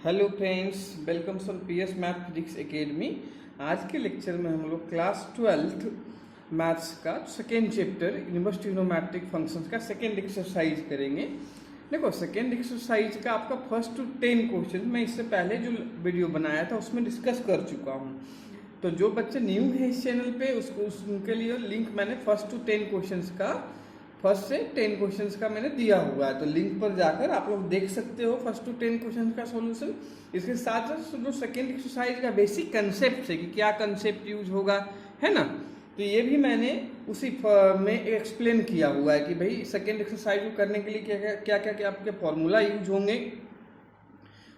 Hello friends, welcome sir PS math physics academy. आज के lecture में हम लोग क्लास 12th मैथ्स का second chapter inverse trigonometric functions का सेकेंड एक्सरसाइज करेंगे। देखो, सेकेंड एक्सरसाइज का आपका फर्स्ट टू 10 क्वेश्चन मैं इससे पहले जो वीडियो बनाया था उसमें डिस्कस कर चुका हूँ। तो जो बच्चे न्यू है इस चैनल पे उनके लिए लिंक मैंने फर्स्ट टू 10 क्वेश्चंस का फर्स्ट से 10 क्वेश्चंस का मैंने दिया हुआ है, तो लिंक पर जाकर आप लोग देख सकते हो फर्स्ट टू 10 क्वेश्चन का सॉल्यूशन। इसके साथ साथ जो सेकेंड एक्सरसाइज का बेसिक कंसेप्ट है कि क्या कंसेप्ट यूज होगा, है ना, तो ये भी मैंने उसी में एक्सप्लेन किया हुआ है कि भाई सेकेंड एक्सरसाइज को करने के लिए क्या क्या आपके फॉर्मूला यूज होंगे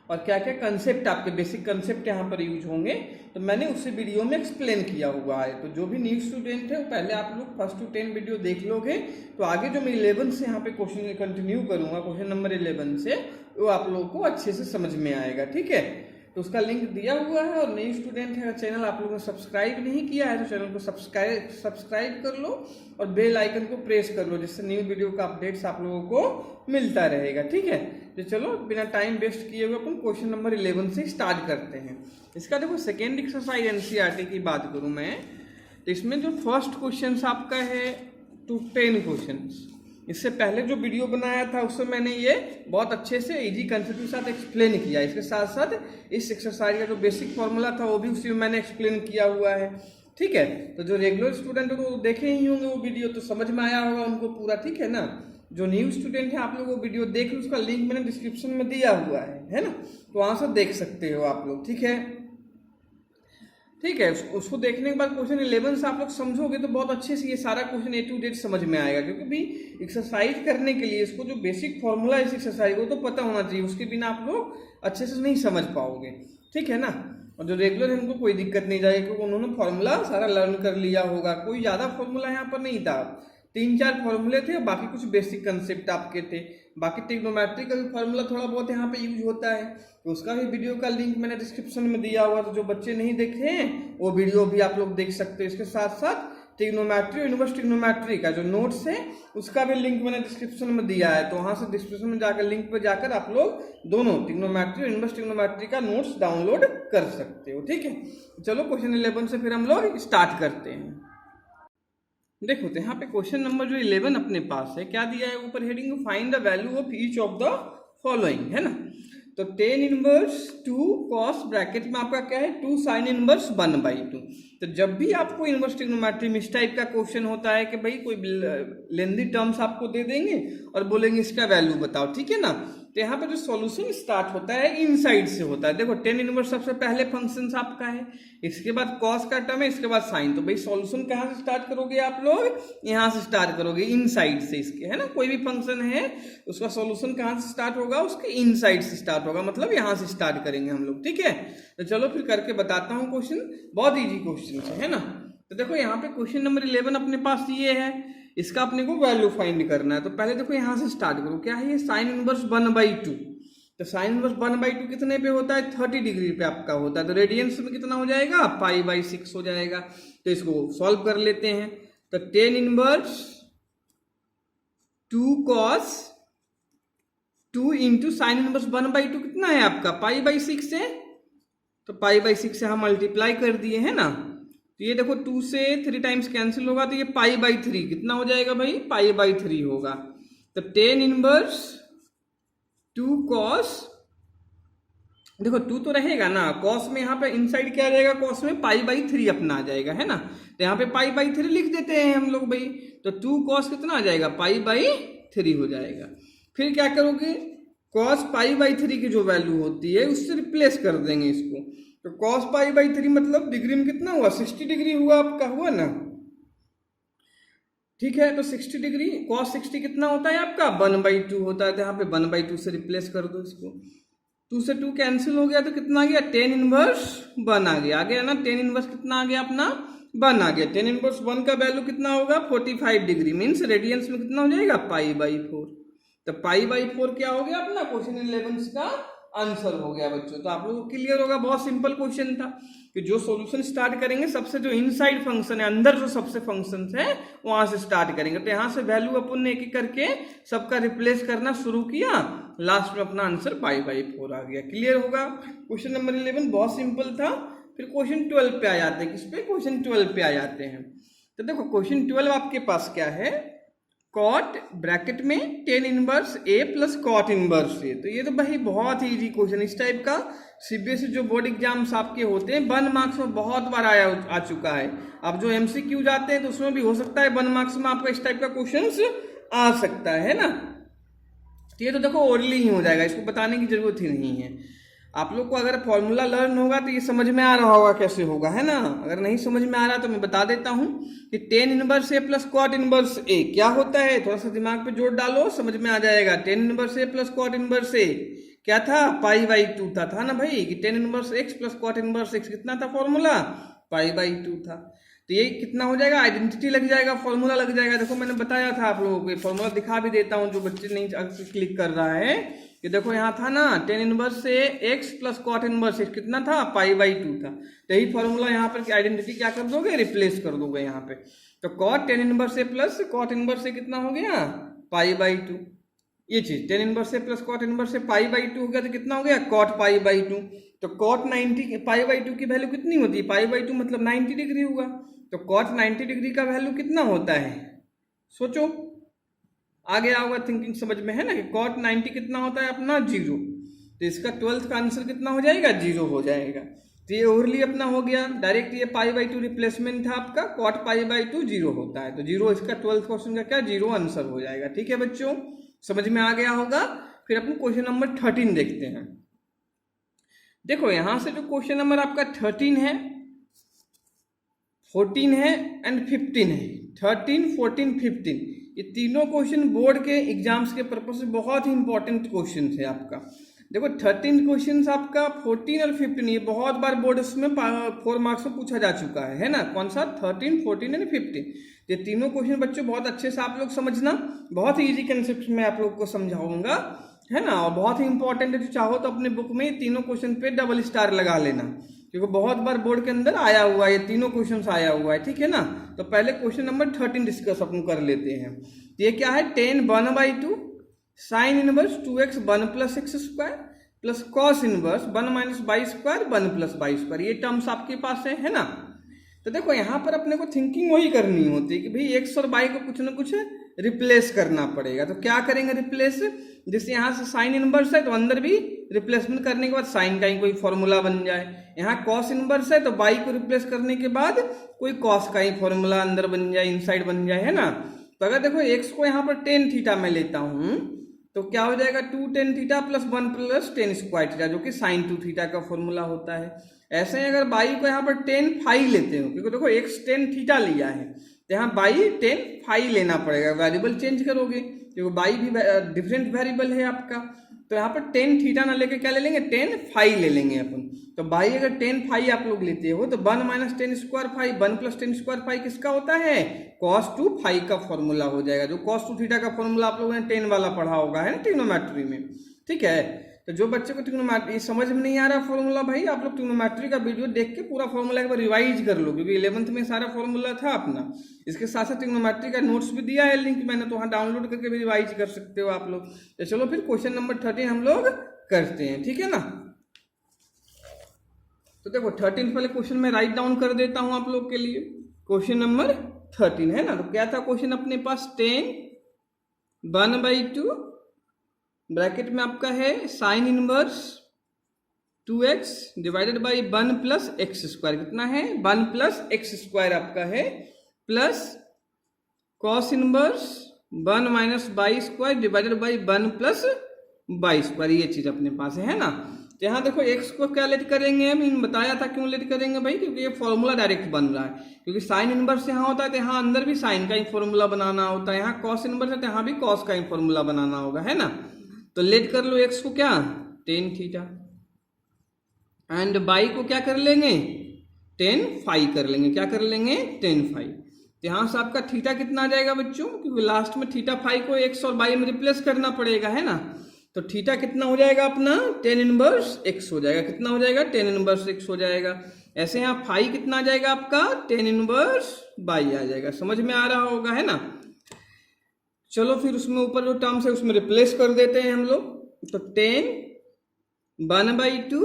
और क्या क्या कंसेप्ट आपके बेसिक कंसेप्ट यहाँ पर यूज होंगे, तो मैंने उसी वीडियो में एक्सप्लेन किया हुआ है। तो जो भी न्यू स्टूडेंट है वो पहले आप लोग फर्स्ट टू 10 वीडियो देख लोगे, तो आगे जो मैं 11 से यहाँ पे क्वेश्चन कंटिन्यू करूँगा, क्वेश्चन नंबर 11 से, वो आप लोगों को अच्छे से समझ में आएगा। ठीक है, तो उसका लिंक दिया हुआ है। और नई स्टूडेंट है, चैनल आप लोगों ने सब्सक्राइब नहीं किया है तो चैनल को सब्सक्राइब कर लो और बेल आइकन को प्रेस कर लो, जिससे न्यू वीडियो का अपडेट्स आप लोगों को मिलता रहेगा। ठीक है, तो चलो बिना टाइम वेस्ट किए हुए अपन क्वेश्चन नंबर 11 से स्टार्ट करते हैं। इसका देखो सेकेंड एक्सरसाइज NCERT की बात करूं मैं, तो इसमें जो फर्स्ट क्वेश्चन आपका है टू 10 क्वेश्चन, इससे पहले जो वीडियो बनाया था उसमें मैंने ये बहुत अच्छे से इजी कंसेप्ट के साथ एक्सप्लेन किया। इसके साथ साथ इस एक्सरसाइज का जो बेसिक फॉर्मूला था वो भी उसी में मैंने एक्सप्लेन किया हुआ है। ठीक है, तो जो रेगुलर स्टूडेंट है वो देखे ही होंगे वो वीडियो, तो समझ में आया होगा उनको पूरा। ठीक है ना, जो न्यू स्टूडेंट है आप लोग वो वीडियो देख लो, उसका लिंक मैंने डिस्क्रिप्शन में दिया हुआ है ना, तो वहां से देख सकते हो आप लोग। ठीक है, ठीक है, उसको देखने के बाद क्वेश्चन 11 से आप लोग समझोगे तो बहुत अच्छे से ये सारा क्वेश्चन A to Z समझ में आएगा, क्योंकि भी एक्सरसाइज करने के लिए इसको जो बेसिक फॉर्मूला इस एक्सरसाइज को तो पता होना चाहिए, उसके बिना आप लोग अच्छे से नहीं समझ पाओगे। ठीक है ना, और जो रेगुलर है उनको कोई दिक्कत नहीं जाएगी, क्योंकि उन्होंने फॉर्मूला सारा लर्न कर लिया होगा। कोई ज़्यादा फॉर्मूला यहाँ पर नहीं था, 3-4 फॉर्मूले थे, बाकी कुछ बेसिक कंसेप्ट आपके थे। बाकी ट्रिग्नोमेट्री का भी फॉर्मूला थोड़ा बहुत यहाँ पे यूज होता है, तो उसका भी वीडियो का लिंक मैंने डिस्क्रिप्शन में दिया हुआ, तो जो बच्चे नहीं देखे हैं वो वीडियो भी आप लोग देख सकते हो। इसके साथ साथ ट्रिग्नोमेट्री और इनवर्स ट्रिग्नोमेट्री का जो नोट्स है उसका भी लिंक मैंने डिस्क्रिप्शन में दिया है, तो वहाँ से डिस्क्रिप्शन में जाकर लिंक पर जाकर आप लोग दोनों ट्रिग्नोमेट्री और इनवर्स ट्रिग्नोमेट्री का नोट्स डाउनलोड कर सकते हो। ठीक है, चलो क्वेश्चन 11 से फिर हम लोग स्टार्ट करते हैं। देखो, तो यहाँ पे क्वेश्चन नंबर जो 11 अपने पास है, क्या दिया है ऊपर heading, find the value of each of the following, है ना। तो 10 इनवर्स 2 कॉस ब्रैकेट में आपका क्या है 2 साइन इनवर्स 1/2। तो जब भी आपको इनवर्स ट्रिग्नोमेट्री में इस टाइप का क्वेश्चन होता है कि भाई कोई लेंदी टर्म्स आपको दे देंगे और बोलेंगे इसका वैल्यू बताओ, ठीक है ना, तो यहाँ पे जो सॉल्यूशन स्टार्ट होता है इनसाइड से होता है। देखो 10 इनवर्स सबसे पहले फंक्शन आपका है, इसके बाद कॉस का टर्म है, इसके बाद साइन। तो भाई सॉल्यूशन कहाँ से स्टार्ट करोगे आप लोग, यहाँ से स्टार्ट करोगे इनसाइड से इसके, है ना। कोई भी फंक्शन है उसका सॉल्यूशन कहाँ से स्टार्ट होगा, उसके इनसाइड से स्टार्ट होगा, मतलब यहाँ से स्टार्ट करेंगे हम लोग। ठीक है, तो चलो फिर करके बताता हूँ क्वेश्चन, बहुत ईजी क्वेश्चन है ना। तो देखो यहाँ पे क्वेश्चन नंबर 11 अपने पास ये है, इसका अपने को वैल्यू फाइंड करना है। तो पहले देखो यहाँ से स्टार्ट करो, क्या है ये साइन इनवर्स 1/2। तो साइन इनवर्स 1/2 कितने पे होता है, 30 डिग्री पे आपका होता है, तो रेडियंस में कितना हो जाएगा, π/6 हो जाएगा। तो इसको सॉल्व कर लेते हैं। तो 10 inverse 2 cos 2 into sine inverse 1/2 कितना है आपका π/6 है, तो π/6 से हम मल्टीप्लाई कर दिए, है ना। तो ये देखो 2 से 3 टाइम्स कैंसिल होगा, तो ये π/3 कितना हो जाएगा भाई, π/3 होगा। तो 10 इनवर्स 2 cos, देखो 2 तो रहेगा ना, cos में यहाँ पे इनसाइड क्या रहेगा, cos में π/3 अपना आ जाएगा, है ना। तो यहाँ पे π/3 लिख देते हैं हम लोग भाई। तो 2 cos कितना आ जाएगा, π/3 हो जाएगा। फिर क्या करोगे, cos π/3 की जो वैल्यू होती है उससे रिप्लेस कर देंगे इसको। तो cos π/3 मतलब डिग्री में कितना हुआ, 60 डिग्री हुआ आपका, हुआ ना। ठीक है, तो 60 डिग्री cos 60 कितना होता है आपका 1/2 होता है, तो यहाँ पे 1/2 से रिप्लेस कर दो इसको। 2 से 2 कैंसिल हो गया, तो कितना आ गया 10 इनवर्स 1 आ गया ना। 10 इनवर्स कितना आ गया अपना 1 आ गया। 10 इनवर्स 1 का वैल्यू कितना होगा 45 डिग्री, मीन्स रेडियंस में कितना हो जाएगा π/4। तो π/4 क्या हो गया अपना क्वेश्चन 11 का आंसर हो गया बच्चों। तो आप लोगों को क्लियर होगा, बहुत सिंपल क्वेश्चन था कि जो सॉल्यूशन स्टार्ट करेंगे सबसे जो इनसाइड फंक्शन है, अंदर जो सबसे फंक्शंस है वहां से स्टार्ट करेंगे। तो यहाँ से वैल्यू अपन ने एक एक करके सबका रिप्लेस करना शुरू किया, लास्ट में अपना आंसर पाई/4 आ गया। क्लियर होगा। क्वेश्चन नंबर 11 बहुत सिंपल था। फिर क्वेश्चन 12 पे आ जाते हैं। किस पे? क्वेश्चन 12 पे आ जाते हैं। तो देखो क्वेश्चन 12 आपके पास क्या है, कॉट ब्रैकेट में ten inverse A plus cot inverse ए। तो ये तो भाई बहुत ही इजी क्वेश्चन, इस टाइप का सीबीएसई जो बोर्ड एग्जाम्स आपके होते हैं 1 मार्क्स में बहुत बार आ चुका है। अब जो एमसीक्यू जाते हैं तो उसमें भी हो सकता है 1 मार्क्स में आपका इस टाइप का क्वेश्चन आ सकता है ना। तो ये तो देखो ओरली ही हो जाएगा, इसको बताने की जरूरत ही नहीं है। आप लोग को अगर फॉर्मूला लर्न होगा तो ये समझ में आ रहा होगा कैसे होगा, है ना। अगर नहीं समझ में आ रहा तो मैं बता देता हूं कि tan inverse A plus cot inverse A क्या होता है। थोड़ा सा दिमाग पे जोर डालो, समझ में आ जाएगा। Tan inverse A plus cot inverse A क्या था, पाई/2 था ना भाई, कि tan inverse x plus cot inverse x कितना था फॉर्मूला, पाई/2 था। तो ये कितना हो जाएगा, आइडेंटिटी लग जाएगा, फॉर्मूला लग जाएगा। देखो मैंने बताया था आप लोगों को, फॉर्मूला दिखा भी देता हूँ जो बच्चे नहीं क्लिक कर रहा है। कि देखो यहाँ था ना टेन इनवर्स से x plus cot inverse x कितना था, पाई/2 था। तो यही फॉर्मूला यहाँ पर आइडेंटिटी क्या कर दोगे, रिप्लेस कर दोगे यहाँ पे। तो cot ten inverse A plus cot inverse से कितना हो गया, पाई/2। ये चीज ten inverse A plus cot inverse से पाई/2 हो गया तो कितना हो गया, कॉट पाई/2। तो कॉट 90 पाई/2 की वैल्यू कितनी होती है, पाई/2 मतलब 90 डिग्री होगा। तो कॉट 90 डिग्री का वैल्यू कितना होता है, सोचो। आगे आओगा थिंकिंग समझ में, है ना, कि कॉट 90 कितना होता है अपना, 0। तो इसका 12th का आंसर कितना हो जाएगा, 0 हो जाएगा। तो ये ओवरली अपना हो गया डायरेक्ट, ये पाई/2 रिप्लेसमेंट था आपका, कॉट पाई/2 0 होता है। तो 0 इसका 12th क्वेश्चन का क्या, 0 आंसर हो जाएगा। ठीक है बच्चों, समझ में आ गया होगा। फिर अपन क्वेश्चन नंबर 13 देखते हैं। देखो यहां से जो क्वेश्चन नंबर आपका 13 है, 14 है एंड 15 है। 13, 14, 15 ये तीनों क्वेश्चन बोर्ड के एग्जाम्स के पर्पज से बहुत ही इंपॉर्टेंट क्वेश्चन है आपका। देखो 13 क्वेश्चन आपका, 14 और 15 ये बहुत बार बोर्ड में 4 मार्क्स में पूछा जा चुका है ना। कौन सा, 13, 14 एंड 15। ये तीनों क्वेश्चन बच्चों बहुत अच्छे से आप लोग समझना, बहुत ही इजी कंसेप्ट में आप लोग को समझाऊंगा, है ना। और बहुत ही इंपॉर्टेंट है, जो चाहो तो अपने बुक में तीनों क्वेश्चन पे डबल स्टार लगा लेना, क्योंकि बहुत बार बोर्ड के अंदर आया हुआ है, ये तीनों क्वेश्चंस आया हुआ है। ठीक है ना। तो पहले क्वेश्चन नंबर 13 डिस्कस अपन कर लेते हैं। ये क्या है, ten 1/2 sine inverse 2x 1 plus x square plus cos inverse 1 minus by square 1 plus by square. ये टर्म्स आपके पास है ना। तो देखो यहाँ पर अपने को थिंकिंग वही करनी होती है कि भाई एक्स और बाई को कुछ ना कुछ रिप्लेस करना पड़ेगा। तो क्या करेंगे रिप्लेस, जैसे यहाँ से साइन इनवर्स है तो अंदर भी रिप्लेसमेंट करने के बाद साइन का ही कोई फॉर्मूला बन जाए। यहाँ कॉस इनवर्स है तो बाई को रिप्लेस करने के बाद कोई कॉस का ही फॉर्मूला अंदर बन जाए, इनसाइड बन जाए, है ना। तो अगर देखो एक्स को यहाँ पर टेन थीटा में लेता हूँ तो क्या हो जाएगा, 2 tan theta plus 1 plus tan square theta, जो कि साइन 2 थीटा का फॉर्मूला होता है। ऐसे ही अगर बाई को यहाँ पर टेन फाई लेते हो, क्योंकि देखो एक्स टेन थीटा लिया है तो यहाँ बाई टेन फाई लेना पड़ेगा, वेरिएबल चेंज करोगे क्योंकि बाई भी डिफरेंट वेरिएबल है आपका। तो यहाँ पर टेन थीटा ना लेके क्या ले लेंगे, टेन फाई ले लेंगे अपन। तो बाई अगर टेन फाई आप लोग लेते हो तो 1 minus tan square phi 1 plus tan square phi किसका होता है, cos 2 फाई का फॉर्मूला हो जाएगा। जो cos 2 थीटा का फॉर्मूला आप लोगों ने 10 वाला पढ़ा होगा, है ना, ट्रिग्नोमेट्री में। ठीक है। तो जो बच्चे को ट्रिग्नोमेट्री समझ में नहीं आ रहा फॉर्मूला, भाई आप लोग ट्रिग्नोमेट्री का वीडियो देख के पूरा फॉर्मूला एक बार रिवाइज कर लो, क्योंकि 11th में सारा फॉर्मूला था अपना। इसके साथ साथ ट्रिग्नोमेट्री का नोट्स भी दिया है, लिंक मैंने, तो वहाँ डाउनलोड करके भी रिवाइज कर सकते हो आप लोग। तो चलो फिर क्वेश्चन नंबर 13 हम लोग करते हैं, ठीक है ना। तो देखो 13 पहले क्वेश्चन में राइट डाउन कर देता हूं आप लोग के लिए। क्वेश्चन नंबर 13 है ना। तो क्या था क्वेश्चन अपने पास, 10 1/2 ब्रैकेट में आपका है sine inverse 2x divided by 1 plus x square, कितना है 1 प्लस एक्स स्क्वायर आपका है, plus cos inverse 1 minus by square divided by 1 plus by square. ये चीज अपने पास है ना। तो यहाँ देखो x को क्या लेट करेंगे, हम बताया था क्यों लेट करेंगे भाई, क्योंकि ये फॉर्मूला डायरेक्ट बन रहा है। क्योंकि साइन इनवर्स यहाँ होता है तो यहाँ अंदर भी साइन का ही फॉर्मूला बनाना होता है, यहाँ कॉस इनवर्स है तो यहाँ भी कॉस का ही फॉर्मूला बनाना होगा, है ना। तो लेट कर लो x को क्या, टेन थीटा, एंड बाई को क्या कर लेंगे, टेन फाई कर लेंगे। क्या कर लेंगे, टेन फाई। तो यहाँ से आपका थीटा कितना आ जाएगा बच्चों, क्योंकि लास्ट में थीटा फाई को x और बाई में रिप्लेस करना पड़ेगा, है ना। तो थीटा कितना हो जाएगा अपना, टेन इनवर्स x हो जाएगा। कितना हो जाएगा, टेन इनवर्स x हो जाएगा। ऐसे यहाँ फाई कितना आ जाएगा आपका, टेन इनवर्स बाई आ जाएगा। समझ में आ रहा होगा, है ना। चलो फिर उसमें ऊपर जो टर्म्स है उसमें रिप्लेस कर देते हैं हम लोग। तो 10 1/2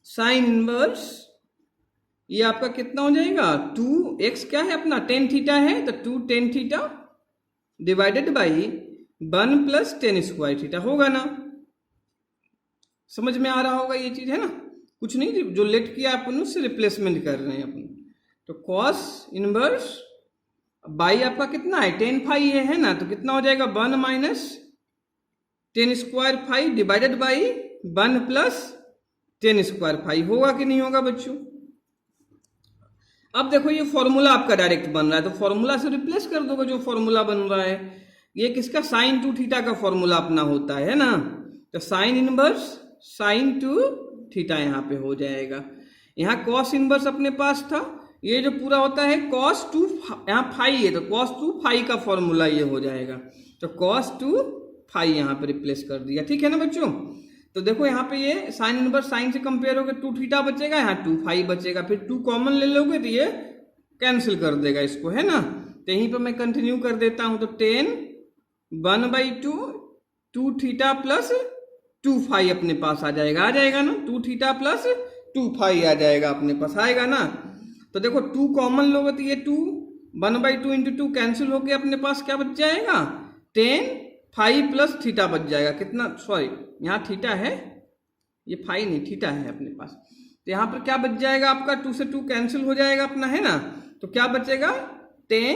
साइन इनवर्स, ये आपका कितना हो जाएगा 2x, क्या है अपना tan थीटा है तो 2 tan theta divided by 1 + tan square theta होगा ना। समझ में आ रहा होगा ये चीज, है ना। कुछ नहीं, जो लेट किया अपन उससे रिप्लेसमेंट कर रहे हैं अपन। तो cos इनवर्स बाई आपका कितना है tan फाई है ना, तो कितना हो जाएगा 1 - tan square phi divided by 1 + tan square phi. होगा कि नहीं होगा बच्चों। अब देखो ये फॉर्मूला आपका डायरेक्ट बन रहा है, तो फॉर्मूला से रिप्लेस कर दोगे जो फॉर्मूला बन रहा है। ये किसका sin 2 थीटा का फॉर्मूला अपना होता है ना। तो साइन इनवर्स sin 2 थीटा यहाँ पे हो जाएगा। यहाँ cos इनवर्स अपने पास था, ये जो पूरा होता है cos 2, यहाँ फाई है तो cos 2 फाई का फॉर्मूला ये हो जाएगा। तो cos 2 फाई यहाँ पे रिप्लेस कर दिया, ठीक है ना बच्चों। तो देखो यहाँ पे ये साइन इनवर्स साइन से कंपेयर होकर 2 थीटा बचेगा, यहाँ 2 फाई बचेगा, फिर 2 कॉमन ले लोगे तो ये कैंसिल कर देगा इसको, है ना। तो यहीं पे मैं कंटिन्यू कर देता हूं। तो 10 1/2 2 थीटा प्लस 2 फाई अपने पास आ जाएगा ना। 2 थीटा प्लस 2 फाई आ जाएगा अपने पास, आएगा ना। तो देखो 2 कॉमन लोगे तो ये 2 1/2 × 2 कैंसिल होके अपने पास क्या बच जाएगा 10 फाई प्लस थीटा बच जाएगा। कितना, सॉरी यहाँ थीटा है, ये फाई नहीं थीटा है अपने पास। तो यहाँ पर क्या बच जाएगा आपका 2 से 2 कैंसिल हो जाएगा अपना, है ना। तो क्या बचेगा 10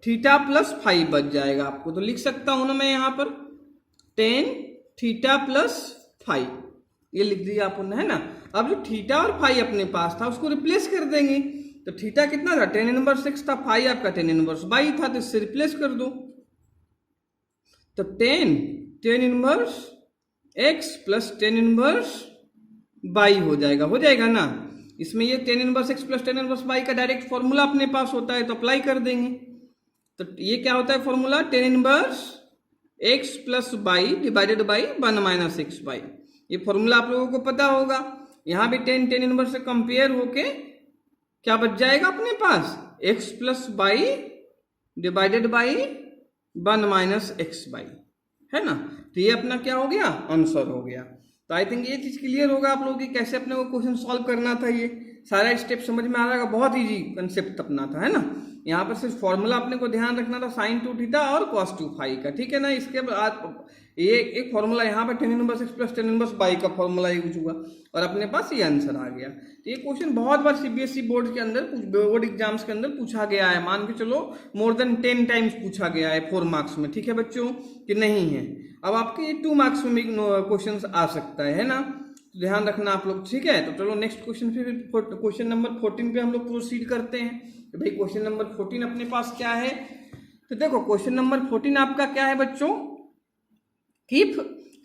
थीटा प्लस फाई बच जाएगा आपको। तो लिख सकता हूं ना मैं यहाँ पर 10 थीटा प्लस फाई, ये लिख दिया अपन, है ना। अब जो थीटा और फाई अपने पास था उसको रिप्लेस कर देंगे। तो थीटा कितना था tan इनवर्स x था, फाई आपका tan इनवर्स y था, तो इससे रिप्लेस कर दो। तो tan inverse x plus tan inverse y हो जाएगा ना। इसमें ये tan inverse x plus tan inverse y का डायरेक्ट फॉर्मूला अपने पास होता है, तो अप्लाई कर देंगे। तो ये क्या होता है formula tan inverse x plus y divided by 1 - xy। ये फॉर्मूला आप लोगों को पता होगा। यहाँ भी tan इनवर्स से कंपेयर होके क्या बच जाएगा अपने पास x plus y divided by 1 - xy, है ना। तो ये अपना क्या हो गया आंसर हो गया। तो आई थिंक ये चीज क्लियर होगा आप लोगों की कैसे अपने को क्वेश्चन सॉल्व करना था। ये सारा स्टेप समझ में आ रहा है, बहुत इजी कंसेप्ट अपना था, है ना। यहाँ पर सिर्फ फॉर्मूला अपने को ध्यान रखना था sin 2 थीटा और cos 2 फाई का, ठीक है ना। इसके बाद ये एक फॉर्मूला यहाँ पर tan inverse x plus tan inverse y का फॉर्मूला यूज हुआ और अपने पास ये आंसर आ गया। तो ये क्वेश्चन बहुत बार सीबीएसई बोर्ड के अंदर, बोर्ड एग्जाम्स के अंदर पूछा गया है। मान के चलो मोर देन 10 टाइम्स पूछा गया है 4 मार्क्स में, ठीक है बच्चों कि नहीं है। अब आपके ये 2 मार्क्स में भी क्वेश्चन आ सकता है ना, तो ध्यान रखना आप लोग, ठीक है। तो चलो नेक्स्ट क्वेश्चन, फिर क्वेश्चन नंबर 14 पे हम लोग प्रोसीड करते हैं। तो भाई क्वेश्चन नंबर 14 अपने पास क्या है। तो देखो क्वेश्चन नंबर 14 आपका क्या है बच्चों, keep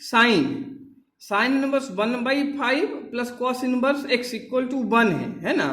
sine inverse 1/5 plus cos inverse x equal to 1 है ना।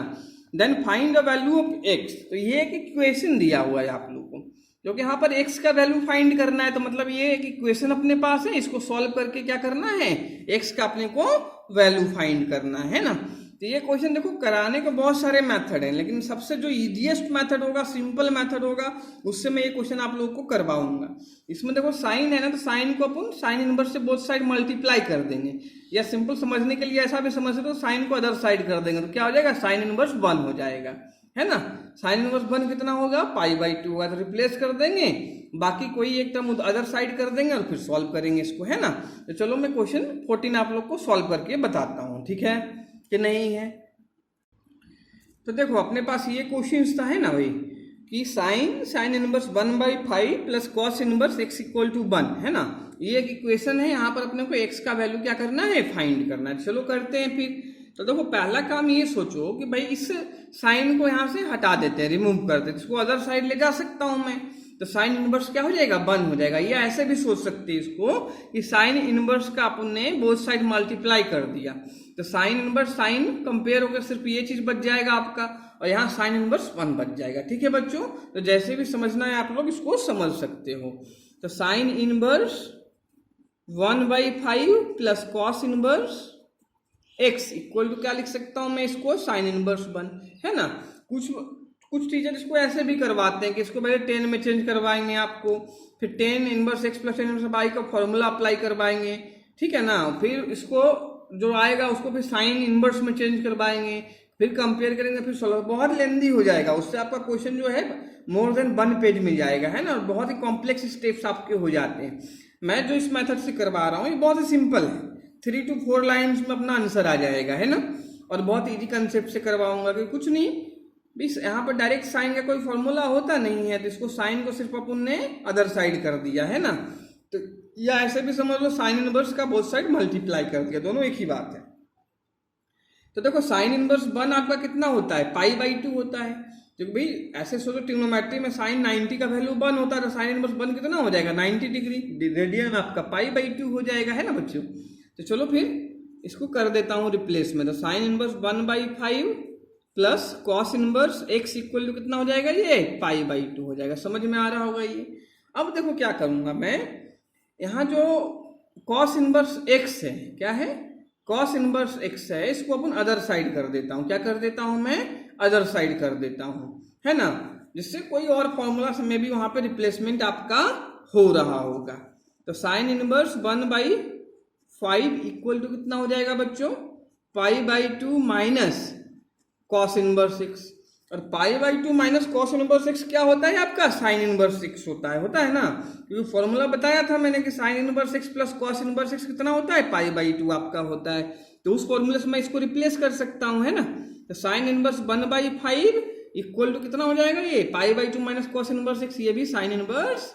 Then find the value of x। तो ये एक इक्वेशन दिया हुआ है आप लोगों को, क्योंकि यहाँ पर x का वैल्यू फाइंड करना है। तो मतलब ये एक इक्वेशन अपने पास है, इसको सॉल्व करके क्या करना है x का अपने को वैल्यू फाइंड करना है ना। तो ये क्वेश्चन देखो कराने के बहुत सारे मेथड हैं, लेकिन सबसे जो इजीएस्ट मेथड होगा, सिंपल मेथड होगा, उससे मैं ये क्वेश्चन आप लोगों को करवाऊंगा। इसमें देखो साइन है ना, तो साइन को अपन साइन इनवर्स से बोथ साइड मल्टीप्लाई कर देंगे, या सिंपल समझने के लिए ऐसा भी समझ सकते हो साइन को अदर साइड कर देंगे तो क्या हो जाएगा साइन इनवर्स 1 हो जाएगा, है ना। साइन इनवर्स 1 कितना होगा π/2 होगा, तो रिप्लेस कर देंगे, बाकी कोई एक टर्म अदर साइड कर देंगे और फिर सॉल्व करेंगे इसको, है ना। तो चलो मैं क्वेश्चन 14 आप लोग को सॉल्व करके बताता हूँ, ठीक है कि नहीं है। तो देखो अपने पास ये क्वेश्चन था, है ना भाई, कि sine inverse 1/5 plus cos inverse x equal to 1, है ना। ये एक इक्वेशन है, यहाँ पर अपने को x का वैल्यू क्या करना है फाइंड करना है। चलो करते हैं फिर। तो देखो पहला काम ये सोचो कि भाई इस साइन को यहाँ से हटा देते हैं, रिमूव कर देते हैं, इसको अदर साइड ले जा सकता हूं मैं, तो साइन इनवर्स क्या हो जाएगा 1 हो जाएगा। या ऐसे भी सोच सकते हैं इसको कि साइन इनवर्स का अपन ने बोथ साइड मल्टीप्लाई कर दिया, तो साइन इनवर्स साइन कंपेयर होकर सिर्फ ये चीज बच जाएगा आपका, और यहाँ साइन इनवर्स 1 बच जाएगा, ठीक है बच्चों। तो जैसे भी समझना है आप लोग इसको समझ सकते हो। तो sine inverse 1/5 plus cos inverse x equal to क्या लिख सकता हूं मैं इसको साइन इनवर्स 1, है ना। कुछ टीचर इसको ऐसे भी करवाते हैं कि इसको पहले 10 में चेंज करवाएंगे आपको, फिर tan inverse x plus tan inverse y का फॉर्मूला अप्लाई करवाएंगे, ठीक है ना। फिर इसको जो आएगा उसको फिर साइन इनवर्स में चेंज करवाएंगे, फिर कंपेयर करेंगे, फिर सॉल्व, बहुत लेंदी हो जाएगा। उससे आपका क्वेश्चन जो है मोर देन 1 पेज मिल जाएगा, है ना। और बहुत ही कॉम्प्लेक्स स्टेप्स आपके हो जाते हैं। मैं जो इस मेथड से करवा रहा हूँ ये बहुत ही सिंपल है, 3 to 4 लाइन्स में अपना आंसर आ जाएगा, है ना। और बहुत ईजी कंसेप्ट से करवाऊंगा कि कुछ नहीं, बस यहाँ पर डायरेक्ट साइन का कोई फॉर्मूला होता नहीं है, तो इसको साइन को सिर्फ अपन ने अदर साइड कर दिया, है ना। तो या ऐसे भी समझ लो साइन इनवर्स का बोथ साइड मल्टीप्लाई कर दिया, दोनों एक ही बात है। तो देखो साइन इनवर्स 1 आपका कितना होता है, π/2 होता है। क्योंकि भाई ऐसे सोचो ट्रिग्नोमेट्री में साइन 90 का वैल्यू 1 होता है, तो साइन इनवर्स 1 कितना हो जाएगा, 90 डिग्री। रेडियन आपका π/2 हो जाएगा, है ना बच्चों। तो चलो फिर इसको कर देता हूँ रिप्लेस में। तो sine inverse 1/5 plus cos inverse x equal to कितना हो जाएगा, ये π/2 हो जाएगा। समझ में आ रहा होगा ये। अब देखो क्या करूंगा मैं, यहाँ जो कॉस इनवर्स x है, क्या है, कॉस इनवर्स x है, इसको अपन अदर साइड कर देता हूँ। क्या कर देता हूँ मैं, अदर साइड कर देता हूँ, है ना। जिससे कोई और फॉर्मूला से में भी वहां पे रिप्लेसमेंट आपका हो रहा होगा। तो साइन इनवर्स 1/5 इक्वल टू कितना हो जाएगा बच्चों, π/2 माइनस कॉस इनवर्स x। और π/2 माइनस कॉस इनवर्स x क्या होता है आपका, साइन इनवर्स x होता है ना। क्योंकि फॉर्मूला बताया था मैंने कि sine inverse x plus cos inverse x कितना होता है, π/2 आपका होता है। तो उस फॉर्मूले से मैं इसको रिप्लेस कर सकता हूं, है ना। तो साइन इनवर्स 1/5 इक्वल टू कितना हो जाएगा, ये π/2 माइनस कॉस इनवर्स x, ये भी साइन इनवर्स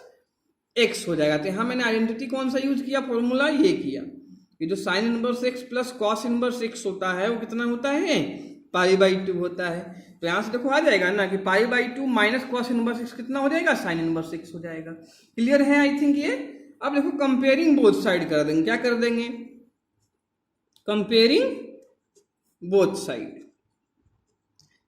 x हो जाएगा। तो यहाँ मैंने आइडेंटिटी कौन सा यूज किया, फॉर्मूला ये किया कि जो sine inverse x plus cos inverse x होता है वो कितना होता है, π/2 होता है। तो यहां से देखो आ जाएगा ना कि π/2 माइनस कॉस इनवर्स x कितना हो जाएगा, साइन इनवर्स x हो जाएगा। क्लियर है आई थिंक ये। अब देखो कंपेयरिंग बोथ साइड कर देंगे, क्या कर देंगे, कंपेयरिंग बोथ साइड।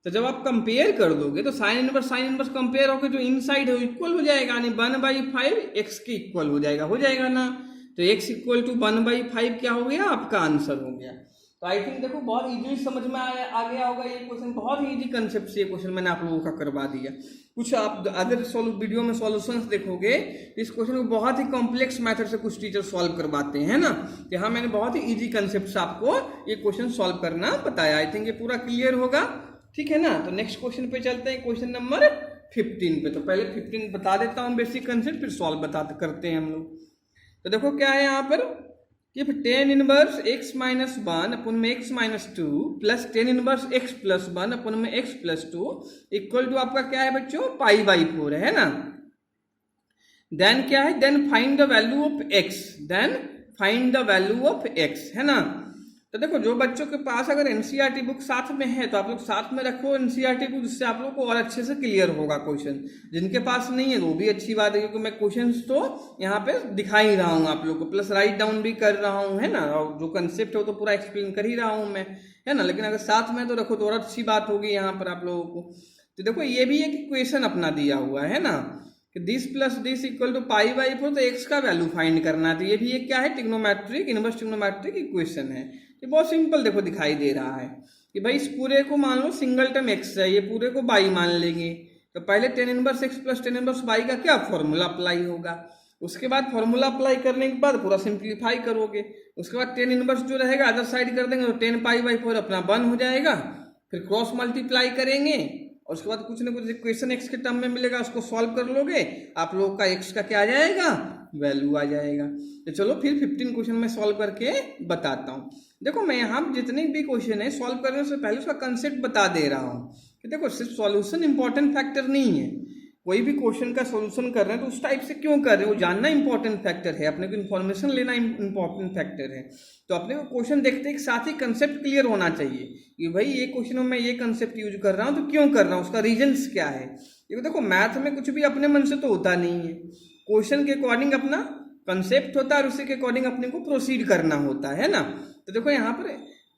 तो जब आप कंपेयर कर दोगे तो साइन इनवर्स कंपेयर होकर जो इनसाइड है इक्वल हो जाएगा, यानी 1/5 x के इक्वल हो जाएगा ना। तो x इक्वल टू 1/5 क्या हो गया, आपका आंसर हो गया। तो आई थिंक देखो बहुत इजीली समझ में आ गया होगा ये क्वेश्चन। बहुत ही इजी कंसेप्ट से ये क्वेश्चन मैंने आप लोगों का करवा दिया। कुछ आप अदर वीडियो में सॉल्यूशंस देखोगे तो इस क्वेश्चन को बहुत ही कॉम्प्लेक्स मेथड से कुछ टीचर सॉल्व करवाते हैं ना। यहाँ मैंने बहुत ही इजी कंसेप्ट से आपको ये क्वेश्चन सॉल्व करना बताया। आई थिंक ये पूरा क्लियर होगा, ठीक है ना। तो नेक्स्ट क्वेश्चन पे चलते हैं, क्वेश्चन नंबर 15 पे। तो पहले 15 बता देता हूँ बेसिक कंसेप्ट, फिर सॉल्व करते हैं हम लोग। तो देखो क्या है यहाँ पर कि tan इनवर्स x माइनस 1 अपन में x minus 2 plus tan inverse x plus 1 अपन में x प्लस 2 इक्वल टू आपका क्या है बच्चों, π/4 है ना। देन क्या है, then find the value of x, है ना। तो देखो जो बच्चों के पास अगर एनसीईआरटी बुक साथ में है तो आप लोग साथ में रखो एनसीईआरटी बुक, जिससे आप लोग को और अच्छे से क्लियर होगा क्वेश्चन। जिनके पास नहीं है वो भी अच्छी बात है, क्योंकि मैं क्वेश्चंस तो यहाँ पे दिखा ही रहा हूँ आप लोग को, प्लस राइट डाउन भी कर रहा हूँ, है ना। और जो कंसेप्ट है वो तो पूरा एक्सप्लेन कर ही रहा हूँ मैं, है ना। लेकिन अगर साथ में तो रखो तो और अच्छी बात होगी यहाँ पर आप लोगों को। तो देखो ये भी एक इक्वेशन अपना दिया हुआ है ना कि this plus this equal to π/4, तो x का वैल्यू फाइंड करना है। तो ये भी एक क्या है, ट्रिग्नोमेट्रिक इनवर्स ट्रिग्नोमेट्रिक इक्वेशन है। ये बहुत सिंपल देखो दिखाई दे रहा है कि भाई इस पूरे को मान लो सिंगल टर्म x है, ये पूरे को y मान लेंगे। तो पहले tan inverse x plus tan inverse y का क्या फॉर्मूला अप्लाई होगा, उसके बाद फॉर्मूला अप्लाई करने के बाद पूरा सिंप्लीफाई करोगे, उसके बाद tan इनवर्स जो रहेगा अदर साइड कर देंगे तो tan π/4 अपना 1 हो जाएगा। फिर क्रॉस मल्टीप्लाई करेंगे और उसके बाद कुछ ना कुछ इक्वेशन x के टर्म में मिलेगा, उसको सॉल्व कर लोगे, आप लोगों का x का क्या आ जाएगा, वैल्यू आ जाएगा। तो चलो फिर 15 क्वेश्चन में सॉल्व करके बताता हूँ। देखो मैं यहाँ जितने भी क्वेश्चन है सॉल्व करने से पहले उसका कंसेप्ट बता दे रहा हूँ कि देखो सिर्फ सॉल्यूशन इंपॉर्टेंट फैक्टर नहीं है। कोई भी क्वेश्चन का सॉल्यूशन कर रहे हैं तो उस टाइप से क्यों कर रहे हैं वो जानना इंपॉर्टेंट फैक्टर है, अपने को इन्फॉर्मेशन लेना इंपॉर्टेंट फैक्टर है। तो अपने को क्वेश्चन देखते एक साथ ही कंसेप्ट क्लियर होना चाहिए कि भाई ये क्वेश्चन में मैं ये कंसेप्ट यूज कर रहा हूँ तो क्यों कर रहा हूँ, उसका रीजन्स क्या है। क्योंकि देखो मैथ में कुछ भी अपने मन से तो होता नहीं है, क्वेश्चन के अकॉर्डिंग अपना कंसेप्ट होता है और उसी के अकॉर्डिंग अपने को प्रोसीड करना होता है ना। तो देखो यहाँ पर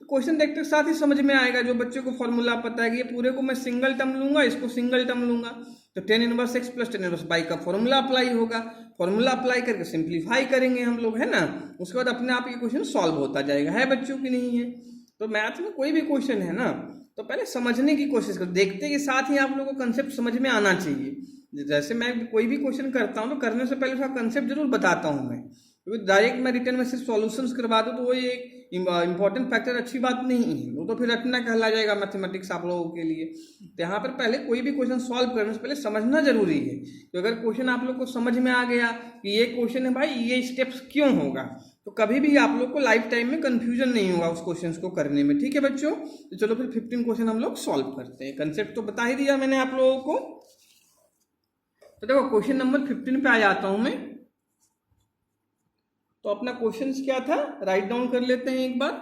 क्वेश्चन देखते साथ ही समझ में आएगा, जो बच्चों को फॉर्मूला पता है कि ये पूरे को मैं सिंगल टर्म लूंगा, इसको सिंगल टर्म लूंगा, तो tan inverse x plus tan inverse y का फॉर्मूला अप्लाई होगा। फॉर्मूला अप्लाई करके सिंप्लीफाई करेंगे हम लोग, है ना। उसके बाद अपने आप ये क्वेश्चन सॉल्व होता जाएगा, है बच्चों की नहीं है। तो मैथ में कोई भी क्वेश्चन है ना तो पहले समझने की कोशिश करो, देखते के साथ ही आप लोगों को कंसेप्ट समझ में आना चाहिए। जैसे मैं कोई भी क्वेश्चन करता हूँ तो करने से पहले उसका कंसेप्ट जरूर बताता हूँ मैं, क्योंकि डायरेक्ट मैं रिटर्न में सिर्फ सॉल्यूशंस करवा दूँ तो वो एक इंपॉर्टेंट फैक्टर अच्छी बात नहीं है, वो तो फिर रटना कहला जाएगा मैथमेटिक्स आप लोगों के लिए। तो यहाँ पर पहले कोई भी क्वेश्चन सॉल्व करने से पहले समझना जरूरी है। तो अगर क्वेश्चन आप लोग को समझ में आ गया कि ये क्वेश्चन है भाई, ये स्टेप्स क्यों होगा, तो कभी भी आप लोग को लाइफ टाइम में कंफ्यूजन नहीं होगा उस क्वेश्चन को करने में। ठीक है बच्चों, तो चलो फिर 15 क्वेश्चन हम लोग सॉल्व करते हैं। कंसेप्ट तो बता ही दिया मैंने आप लोगों को। तो देखो क्वेश्चन नंबर 15 पे आ जाता हूं मैं। तो अपना क्वेश्चन क्या था, राइट डाउन कर लेते हैं एक बार।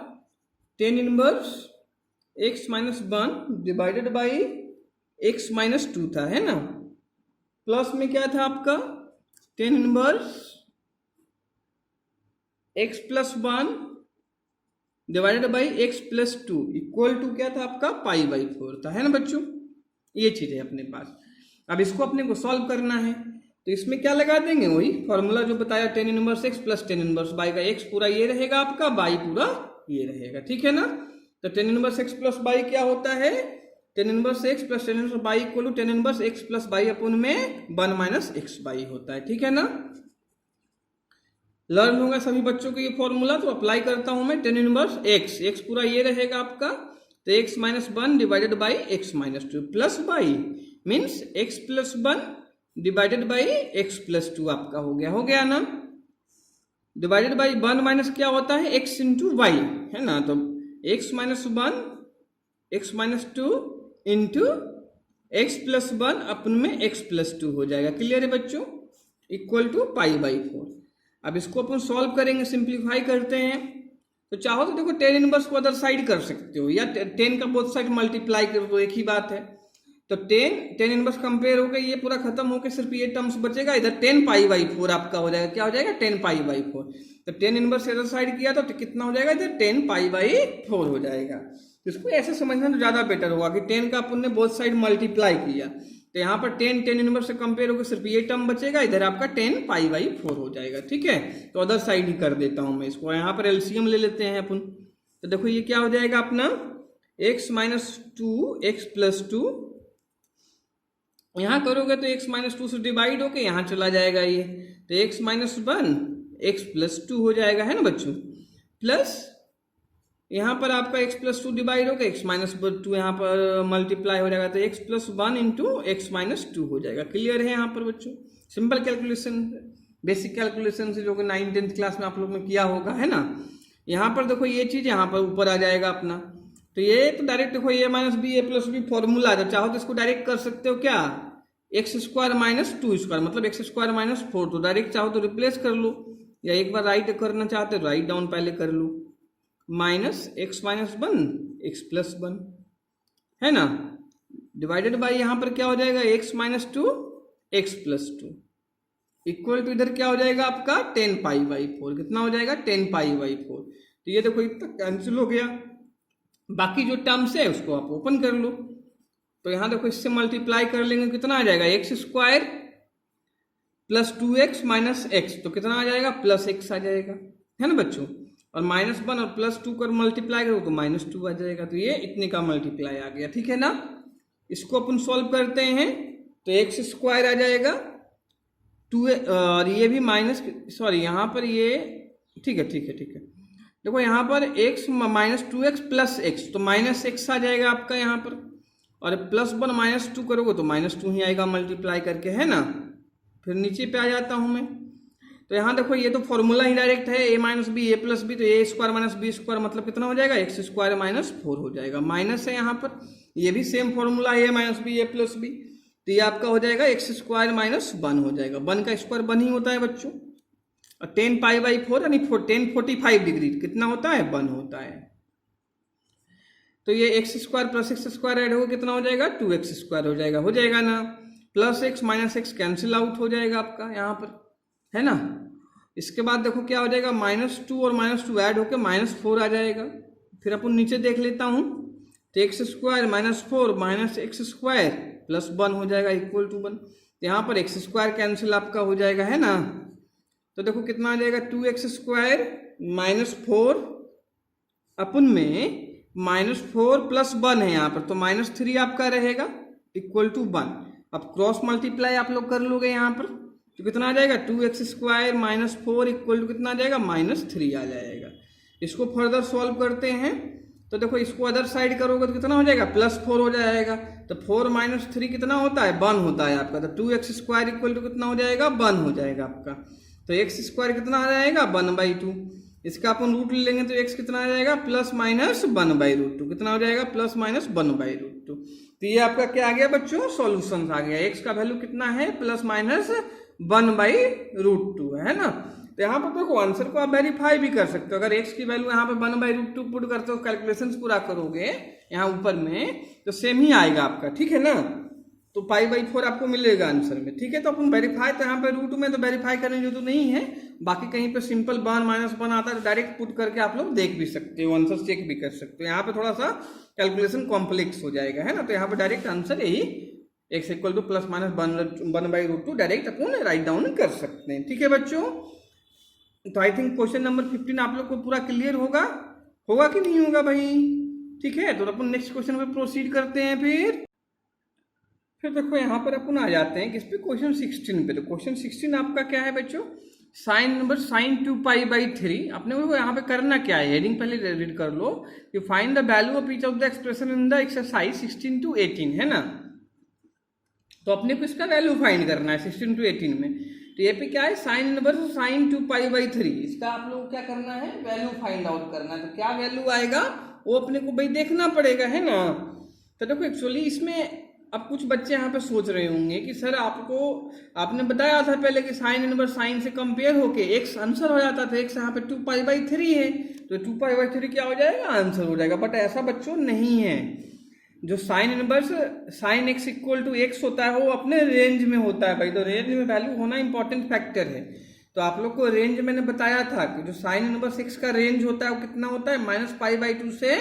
10 inverse x minus 1 divided by x minus 2 था, है ना। प्लस में क्या था आपका 10 inverse x plus 1 divided by x plus 2 equal to क्या था आपका पाई बाई 4 था, है ना बच्चों। ये चीज है अपने पास। अब इसको अपने को सॉल्व करना है, तो इसमें क्या लगा देंगे, वही फॉर्मूला जो बताया 10 inverse x plus 10 inverse by का। x पूरा ये रहेगा आपका, बाई पूरा ये रहेगा, ठीक है ना। तो 10 इनवर्स x प्लस बाई क्या होता है, 10 inverse x plus 10 inverse y equal to 10 inverse x plus y अपन में 1 माइनस x बाई होता है, ठीक है ना। लर्न होगा सभी बच्चों को ये फॉर्मूला, तो अप्लाई करता हूं मैं। 10 इनवर्स x पूरा ये रहेगा आपका, तो x minus 1 divided by x minus 2 plus by means x plus 1 divided by x plus 2 आपका हो गया ना। डिवाइडेड बाई 1 माइनस क्या होता है x इंटू वाई, है ना। तो x minus 1 x minus 2 into x plus 1 अपन में x प्लस 2 हो जाएगा। क्लियर है बच्चों, इक्वल टू पाई बाई 4। अब इसको अपन सॉल्व करेंगे, सिंप्लीफाई करते हैं। तो चाहो तो देखो 10 इनवर्स को अदर साइड कर सकते हो, या 10 का बोथ साइड मल्टीप्लाई कर दो, एक ही बात है। तो 10 इनवर्स कंपेयर हो गया, ये पूरा खत्म होकर सिर्फ ये टर्म्स बचेगा। इधर 10 पाई बाई 4 आपका हो जाएगा, क्या हो जाएगा 10 पाई बाई 4। तो 10 इनवर्स इधर साइड किया तो कितना हो जाएगा, इधर 10 पाई बाई 4 हो जाएगा। इसको ऐसे समझना तो ज्यादा बेटर होगा कि 10 का अपन ने बोथ साइड मल्टीप्लाई किया, तो यहाँ पर 10 इनवर्स से कंपेयर होकर सिर्फ ये टर्म बचेगा, इधर आपका 10 पाई बाई 4 हो जाएगा, ठीक है। तो अदर साइड ही कर देता हूं मैं इसको, यहाँ पर एलसीएम ले लेते हैं अपन। तो देखो ये क्या हो जाएगा अपना x माइनस 2 x प्लस 2, यहां करोगे तो x माइनस 2 से डिवाइड होके यहां चला जाएगा ये, तो x माइनस 1 x प्लस 2 हो जाएगा, है ना बच्चों। प्लस यहाँ पर आपका x प्लस 2 डिवाइड होगा, x माइनस 2 यहाँ पर मल्टीप्लाई हो जाएगा, तो x plus 1 into x minus 2 हो जाएगा। क्लियर है यहाँ पर बच्चों, सिंपल कैलकुलेशन, बेसिक कैलकुलेशन से जो कि 9th क्लास में आप लोग ने किया होगा, है ना। यहाँ पर देखो ये चीज यहाँ पर ऊपर आ जाएगा अपना, तो ये तो डायरेक्ट देखो a minus b a plus b formula है। चाहो तो इसको डायरेक्ट कर सकते हो क्या, एक्स स्क्वायर माइनस 2 स्क्वायर मतलब एक्स स्क्वायर माइनस 4। तो डायरेक्ट चाहो तो रिप्लेस कर लो, या एक बार राइट करना चाहते हो राइट डाउन पहले कर लो, minus x minus 1 x plus 1, है ना। डिवाइडेड बाई यहाँ पर क्या हो जाएगा x minus 2 x plus 2 equal to इधर क्या हो जाएगा आपका 10 पाई बाई 4। कितना हो जाएगा 10 पाई बाई 4। तो ये देखो इतना कैंसिल हो गया, बाकी जो टर्म्स है उसको आप ओपन कर लो। तो यहां देखो इससे मल्टीप्लाई कर लेंगे, कितना आ जाएगा x square plus 2x minus x, तो कितना आ जाएगा प्लस एक्स आ जाएगा, है ना बच्चों। और माइनस 1 और प्लस 2 कर मल्टीप्लाई करो तो माइनस 2 आ जाएगा। तो ये इतने का मल्टीप्लाई आ गया, ठीक है ना। इसको अपन सॉल्व करते हैं तो एक्स स्क्वायर आ जाएगा 2 और ये भी माइनस, सॉरी यहाँ पर ये ठीक है देखो यहाँ पर x minus 2x plus x, तो माइनस एक्स आ जाएगा आपका यहाँ पर, और प्लस 1 माइनस 2 करोगे तो माइनस 2 ही आएगा मल्टीप्लाई करके, है ना। फिर नीचे पे आ जाता हूं मैं, तो यहाँ देखो ये तो फॉर्मूला ही डायरेक्ट है a minus b a plus b, तो a square minus b square मतलब कितना हो जाएगा एक्स स्क्वायर माइनस 4 हो जाएगा। माइनस है यहाँ पर, ये भी सेम फॉर्मूला है a minus b a plus b, तो ये आपका हो जाएगा एक्स स्क्वायर माइनस 1 हो जाएगा। 1 का स्क्वायर 1 ही होता है बच्चों, और 10 पाई बाई 4 यानी 1045 डिग्री कितना होता है 1 होता है। तो ये x square plus x square add होगा कितना हो जाएगा 2x स्क्वायर हो जाएगा ना। Plus x minus x cancel out हो जाएगा आपका यहाँ पर, है ना। इसके बाद देखो क्या हो जाएगा -2 और -2 ऐड होकर -4 आ जाएगा। फिर अपन नीचे देख लेता हूँ, तो x square -4 minus x square plus 1 हो जाएगा इक्वल टू 1। यहाँ पर एक्स स्क्वायर कैंसिल आपका हो जाएगा, है ना। तो देखो कितना आ जाएगा 2x स्क्वायर -4 अपन में -4 प्लस 1 है यहाँ पर, तो -3 आपका रहेगा इक्वल टू 1। अब क्रॉस मल्टीप्लाई आप लोग कर लोगे यहाँ पर, तो कितना आ जाएगा 2x² माइनस 4 इक्वल टू कितना आ जाएगा -3 आ जाएगा। इसको फर्दर सॉल्व करते हैं तो देखो इसको अदर साइड करोगे तो कितना हो जाएगा +4 हो जाएगा। तो 4 - 3 कितना होता है 1 होता है आपका। तो 2x² इक्वल टू कितना हो जाएगा 1 हो जाएगा आपका। तो x² कितना आ जाएगा 1/2। इसका अपन रूट ले लेंगे तो x कितना आ जाएगा +-1/√2 कितना हो जाएगा +-1/√2। तो ये आपका क्या आ गया बच्चों सॉल्यूशन आ गया। x का वैल्यू कितना है +-1/√2 है ना। तो यहाँ पर देखो आंसर को आप वेरीफाई भी कर सकते हो। अगर x की वैल्यू यहाँ पे 1/√2 पुट करते हो कैलकुलेशंस पूरा करोगे यहाँ ऊपर में तो सेम ही आएगा आपका, ठीक है ना। तो π/4 आपको मिलेगा आंसर में, ठीक है। तो अपन वेरीफाई तो यहाँ पे रूट में तो वेरीफाई करने जो तो नहीं है, बाकी कहीं पे सिंपल 1 - 1 आता है तो डायरेक्ट पुट करके आप लोग देख भी सकते हो, आंसर चेक भी कर सकते हो। यहाँ पे थोड़ा सा कैलकुलेशन कॉम्प्लेक्स हो जाएगा है ना। तो यहाँ पे डायरेक्ट आंसर यही x इक्वल टू +-1/√2 डायरेक्ट अपन राइट डाउन कर सकते हैं, ठीक है बच्चों। तो आई थिंक क्वेश्चन नंबर 15 आप लोग को पूरा क्लियर होगा कि नहीं होगा भाई, ठीक है। तो अपन नेक्स्ट क्वेश्चन पे प्रोसीड करते हैं। फिर देखो यहाँ पर अपन आ जाते हैं किस पे क्वेश्चन 16 पे। तो क्वेश्चन 16 आपका क्या है बच्चों sin 2π/3। अपने को यहाँ पे करना क्या है, हेडिंग पहले रीड कर लो कि find the value of each of the expression in the exercise 16 to 18 है ना। तो अपने को इसका वैल्यू फाइंड करना है 16 to 18 में। तो ये पे क्या है sin 2π/3, इसका आप लोग क्या करना है वैल्यू फाइंड आउट करना है। तो क्या वैल्यू आएगा वो अपने को भाई देखना पड़ेगा है ना। तो देखो एक्चुअली इसमें अब कुछ बच्चे यहाँ पे सोच रहे होंगे कि सर आपने बताया था पहले कि साइन इनवर्स साइन से कंपेयर होके x आंसर हो जाता था। x यहाँ पे 2π/3 है तो 2π/3 क्या हो जाएगा आंसर हो जाएगा। बट ऐसा बच्चों नहीं है। जो sine inverse sine x equal to x होता है वो अपने रेंज में होता है भाई। तो रेंज में वैल्यू होना इंपॉर्टेंट फैक्टर है। तो आप लोग को रेंज मैंने बताया था कि जो साइन इनवर्स x का रेंज होता है वो कितना होता है -π/2 से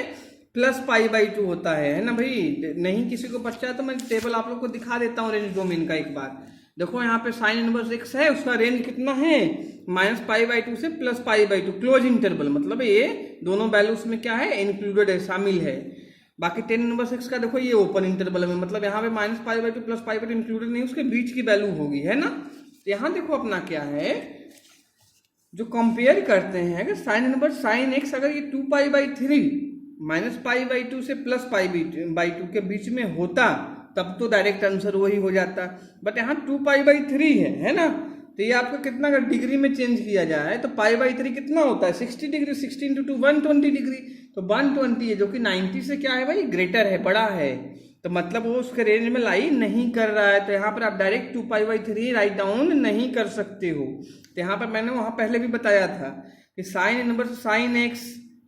+π/2 होता है ना भाई। नहीं किसी को पता है तो मैं टेबल आप लोग को दिखा देता हूँ रेंज डोमेन का एक बार। देखो यहाँ पे साइन इनवर्स x है, उसका रेंज कितना है -π/2 से +π/2 क्लोज इंटरवल, मतलब ये दोनों वैल्यूज में क्या है इंक्लूडेड है, शामिल है। बाकी tan इनवर्स x का देखो ये ओपन इंटरवल में, मतलब यहाँ पे -π/2 +π/2 इंक्लूडेड नहीं, उसके बीच की वैल्यू होगी है ना। तो यहाँ देखो अपना क्या है जो कंपेयर करते हैं कि साइन इनवर्स साइन x अगर ये 2π/3 -π/2 से +π/2 के बीच में होता तब तो डायरेक्ट आंसर वही हो जाता। बट यहाँ 2π/3 है ना। तो ये आपको कितना अगर डिग्री में चेंज किया जाए तो π/3 कितना होता है 60 डिग्री, 16 × 2 120 डिग्री। तो 120 है जो कि 90 से क्या है भाई ग्रेटर है, बड़ा है। तो मतलब वो उसके रेंज में लाई नहीं कर रहा है। तो यहाँ पर आप डायरेक्ट 2π/3 राइट डाउन नहीं कर सकते हो। तो यहाँ पर मैंने वहाँ पहले भी बताया था कि sine inverse sine x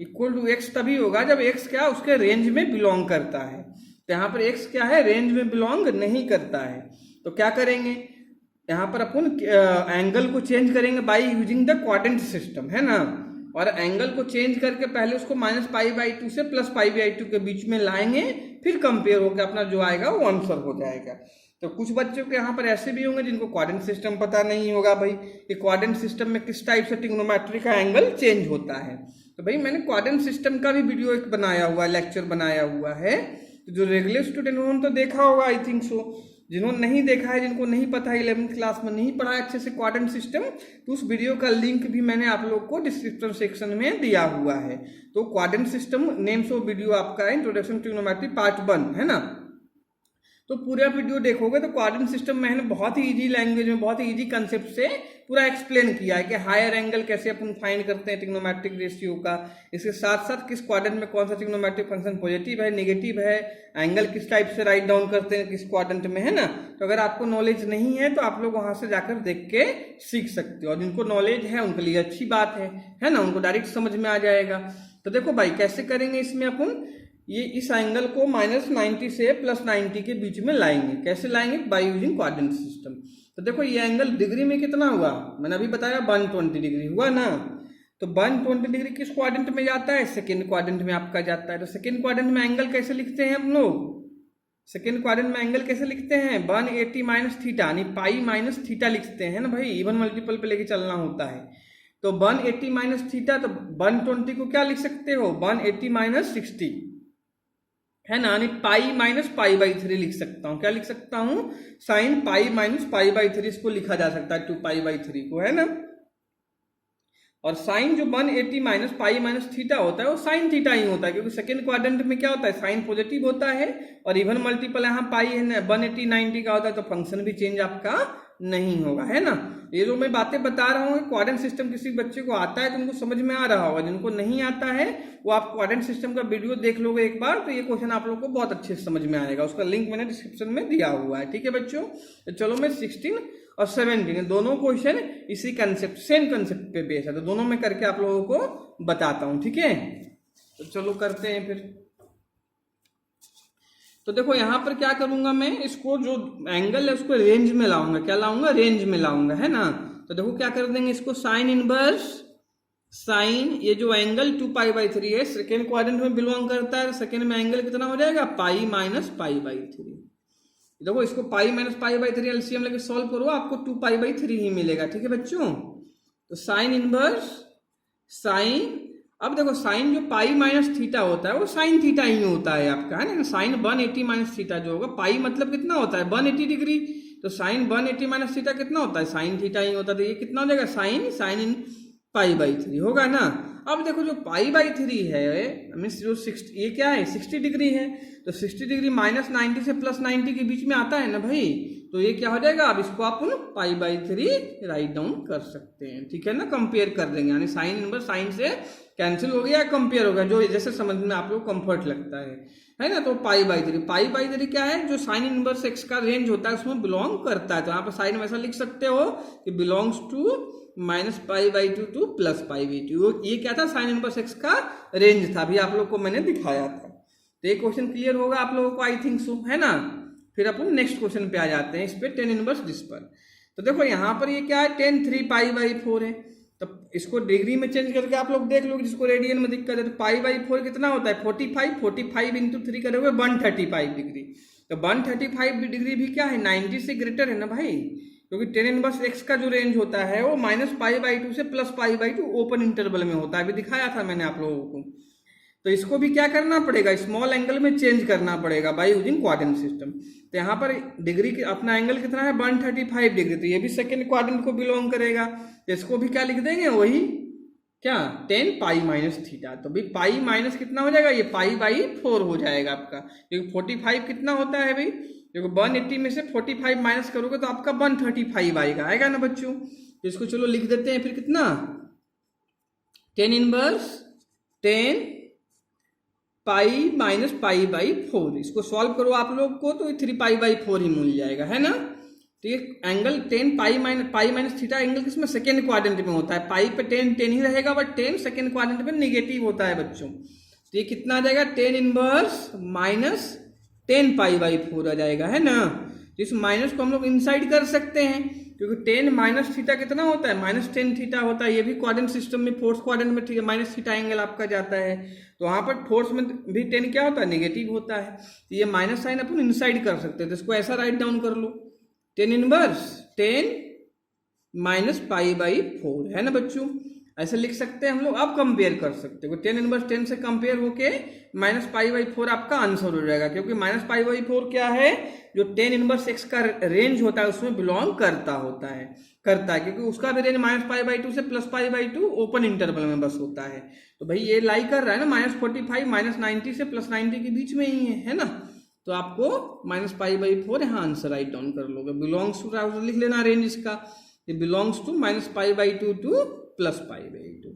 equal to x तभी होगा जब x क्या उसके रेंज में बिलोंग करता है। तो यहाँ पर x क्या है रेंज में बिलोंग नहीं करता है। तो क्या करेंगे यहाँ पर अपन एंगल को चेंज करेंगे by using the quadrant system है ना। और एंगल को चेंज करके पहले उसको -π/2 से +π/2 के बीच में लाएंगे, फिर कंपेयर होकर अपना जो आएगा वो आंसर हो जाएगा। तो कुछ बच्चों के यहाँ पर ऐसे भी होंगे जिनको क्वाड्रेंट सिस्टम पता नहीं होगा भाई कि क्वाड्रेंट सिस्टम में किस टाइप से ट्रिग्नोमेट्री का एंगल चेंज होता है। तो भाई मैंने क्वाड्रेंट सिस्टम का भी वीडियो एक बनाया हुआ है, लेक्चर बनाया हुआ है। तो जो रेगुलर स्टूडेंट उन्होंने तो देखा होगा आई थिंक सो। जिन्होंने नहीं देखा है, जिनको नहीं पता है 11th क्लास में नहीं पढ़ा अच्छे से क्वाड्रेंट सिस्टम, तो उस वीडियो का लिंक भी मैंने आप लोग को डिस्क्रिप्शन सेक्शन में दिया हुआ है। तो quadrant system names of video आपका है इंट्रोडक्शन टू ट्रिग्नोमेट्री पार्ट 1 है ना। तो पूरा वीडियो देखोगे तो क्वाड्रेंट सिस्टम मैंने बहुत ही इजी लैंग्वेज में बहुत ही इजी कंसेप्ट से पूरा एक्सप्लेन किया है कि हायर एंगल कैसे अपन फाइंड करते हैं ट्रिग्नोमेट्रिक रेशियो का। इसके साथ साथ किस क्वाड्रेंट में कौन सा ट्रिग्नोमेट्रिक फंक्शन पॉजिटिव है नेगेटिव है, एंगल किस टाइप से राइट डाउन करते हैं किस क्वाड्रेंट में है ना। तो अगर आपको नॉलेज नहीं है तो आप लोग वहां से जाकर देख के सीख सकते हो। और जिनको नॉलेज है उनके लिए अच्छी बात है ना, उनको डायरेक्ट समझ में आ जाएगा। तो देखो भाई कैसे करेंगे इसमें अपन ये इस एंगल को -90 से +90 के बीच में लाएंगे। कैसे लाएंगे बाय यूजिंग क्वाड्रेंट सिस्टम। तो देखो ये एंगल डिग्री में कितना हुआ मैंने अभी बताया 120 डिग्री हुआ ना। तो 120 डिग्री किस क्वाड्रेंट में जाता है सेकेंड क्वाड्रेंट में आपका जाता है। तो सेकेंड क्वाड्रेंट में एंगल कैसे लिखते हैं हम लोग, सेकेंड क्वाड्रेंट में एंगल कैसे लिखते हैं 180 - थीटा यानी π - थीटा लिखते हैं ना भाई, इवन मल्टीपल पे लेके चलना होता है। तो 180 - थीटा, तो 120 को क्या लिख सकते हो 180 - 60 है ना, यानी पाई माइनस पाई बाई 3 लिख सकता हूँ। क्या लिख सकता हूँ? Sine pi minus pi by 3 इसको लिखा जा सकता है 2 पाई बाई 3 को, है ना। और साइन जो 180 माइनस पाई माइनस थीटा होता है वो साइन थीटा ही होता है, क्योंकि सेकेंड क्वाड्रेंट में क्या होता है, साइन पॉजिटिव होता है और इवन मल्टीपल यहाँ पाई है 180 90 का होता है, तो फंक्शन भी चेंज आपका नहीं होगा, है ना। ये जो मैं बातें बता रहा हूँ क्वाड्रेंट सिस्टम किसी बच्चे को आता है तो उनको समझ में आ रहा होगा, जिनको नहीं आता है वो आप क्वाड्रेंट सिस्टम का वीडियो देख लोगे एक बार तो ये क्वेश्चन आप लोग को बहुत अच्छे से समझ में आएगा। उसका लिंक मैंने डिस्क्रिप्शन में दिया हुआ है, ठीक है बच्चों। तो चलो मैं 16 और 17 दोनों क्वेश्चन इसी कंसेप्ट सेम कंसेप्ट पे बेस है, तो दोनों में करके आप लोगों को बताता हूं, ठीक है। तो चलो करते हैं फिर। तो देखो यहां पर क्या करूंगा मैं, इसको जो एंगल है उसको रेंज में लाऊंगा। क्या लाऊंगा? रेंज में लाऊंगा, है ना। तो देखो क्या कर देंगे इसको, साइन इनवर्स साइन, ये जो एंगल 2 पाई बाई 3 है सेकेंड क्वाड्रेंट में बिलोंग करता है, सेकेंड में एंगल कितना हो जाएगा, पाई माइनस पाई बाई 3। देखो इसको pi minus pi by 3 LCM लेके सॉल्व करो, आपको 2 पाई बाई 3 ही मिलेगा, ठीक है बच्चों। तो साइन इनवर्स साइन, अब देखो साइन जो पाई माइनस थीटा होता है वो साइन थीटा ही होता है आपका, है ना। साइन 180 माइनस थीटा जो होगा, पाई मतलब कितना होता है 180 डिग्री, तो साइन 180 माइनस थीटा कितना होता है, साइन थीटा ही होता है। तो ये कितना हो जाएगा, साइन इन पाई बाई 3 होगा ना। अब देखो जो पाई बाई 3 है मीन्स जो 60, ये क्या है 60 डिग्री है, तो 60 डिग्री माइनस 90 से प्लस 90 के बीच में आता है ना भाई, तो ये क्या हो जाएगा, अब इसको आप पाई बाई 3 राइट डाउन कर सकते हैं, ठीक है ना। कंपेयर कर देंगे, यानी साइन इनवर्स साइन से कैंसिल हो गया, कंपेयर हो गया, जो जैसे समझ में आप लोग कंफर्ट लगता है ना। तो पाई बाई 3 क्या है, जो साइन इनवर्स एक्स का रेंज होता है उसमें बिलोंग करता है। तो यहाँ पर साइन में ऐसा लिख सकते हो कि belongs to minus pi by 2 to plus pi by 2। ये क्या था, साइन इनवर्स एक्स का रेंज था, अभी आप लोग को मैंने दिखाया था। तो ये क्वेश्चन क्लियर होगा आप लोगों को, आई थिंक सो, है ना। फिर अपन नेक्स्ट क्वेश्चन पे आ जाते हैं, इस पे टेन इनवर्स दिस पर। तो देखो यहाँ पर ये क्या है, टेन 3 पाई बाई 4 है, तो इसको डिग्री में चेंज करके आप लोग देख लो, जिसको रेडियन में दिक्कत है। तो पाई बाई 4 कितना होता है 45 इंटू 3 करोगे 135 डिग्री। तो 135 डिग्री भी क्या है 90 से ग्रेटर है ना भाई, क्योंकि टेन इनवर्स एक्स का जो रेंज होता है वो माइनस पाई बाई 2 से plus pi by 2 open interval में होता है, अभी दिखाया था मैंने आप लोगों को। तो इसको भी क्या करना पड़ेगा, स्मॉल एंगल में चेंज करना पड़ेगा बाय यूजिंग क्वाड्रेंट सिस्टम। तो यहाँ पर डिग्री अपना एंगल कितना है 135 डिग्री, तो ये भी सेकेंड क्वाड्रेंट को बिलोंग करेगा। तो इसको भी क्या लिख देंगे, वही क्या 10 पाई माइनस थीटा। तो भाई पाई माइनस कितना हो जाएगा, ये पाई बाई 4 हो जाएगा आपका, क्योंकि 45 कितना होता है भाई, देखो 180 में से 45 माइनस करोगे तो आपका 135 आएगा ना बच्चों। तो इसको चलो लिख देते हैं फिर, कितना 10 inverse 10 pi minus pi by 4। इसको सॉल्व करो आप लोग को तो 3 पाई बाई 4 ही मिल जाएगा, है ना। तो ये angle 10 pi minus theta angle किसमें, सेकेंड क्वाड्रेंट में होता है। पाई पे 10 ही रहेगा, बट 10 सेकेंड क्वाड्रेंट में निगेटिव होता है बच्चों। तो ये कितना आ जाएगा 10 इनवर्स माइनस 10 पाई बाई 4 आ जाएगा, है ना। तो इस माइनस को हम लोग इनसाइड कर सकते हैं, क्योंकि 10 माइनस थीटा कितना होता है माइनस 10 थीटा होता है। ये भी क्वाड्रेंट सिस्टम में फोर्थ क्वाड्रेंट में माइनस थीटा एंगल आपका जाता है, तो वहां पर फोर्थ में भी 10 क्या होता है नेगेटिव होता है। तो ये माइनस साइन अपन इनसाइड कर सकते हैं, तो इसको ऐसा राइट डाउन कर लो 10 इनवर्स 10 माइनस पाई बाई 4, है ना बच्चों। ऐसे लिख सकते हैं हम लोग। अब कंपेयर कर सकते हो 10 इनवर्स 10 से कंपेयर होके माइनस पाई बाई 4 आपका आंसर हो जाएगा, क्योंकि माइनस पाई बाई 4 क्या है, जो 10 इनवर्स एक्स का रेंज होता है उसमें बिलोंग करता है, क्योंकि उसका भी रेंज माइनस पाई बाई 2 से plus pi by 2 open interval में बस होता है। तो भाई ये लाई कर रहा है ना माइनस 45 माइनस 90 से प्लस 90 के बीच में ही है ना। तो आपको माइनस पाई बाई 4 यहाँ आंसर राइट डाउन कर लोगे। बिलोंग्स टू लिख लेना रेंज इसका, belongs to minus pi by 2 to plus pi by 2।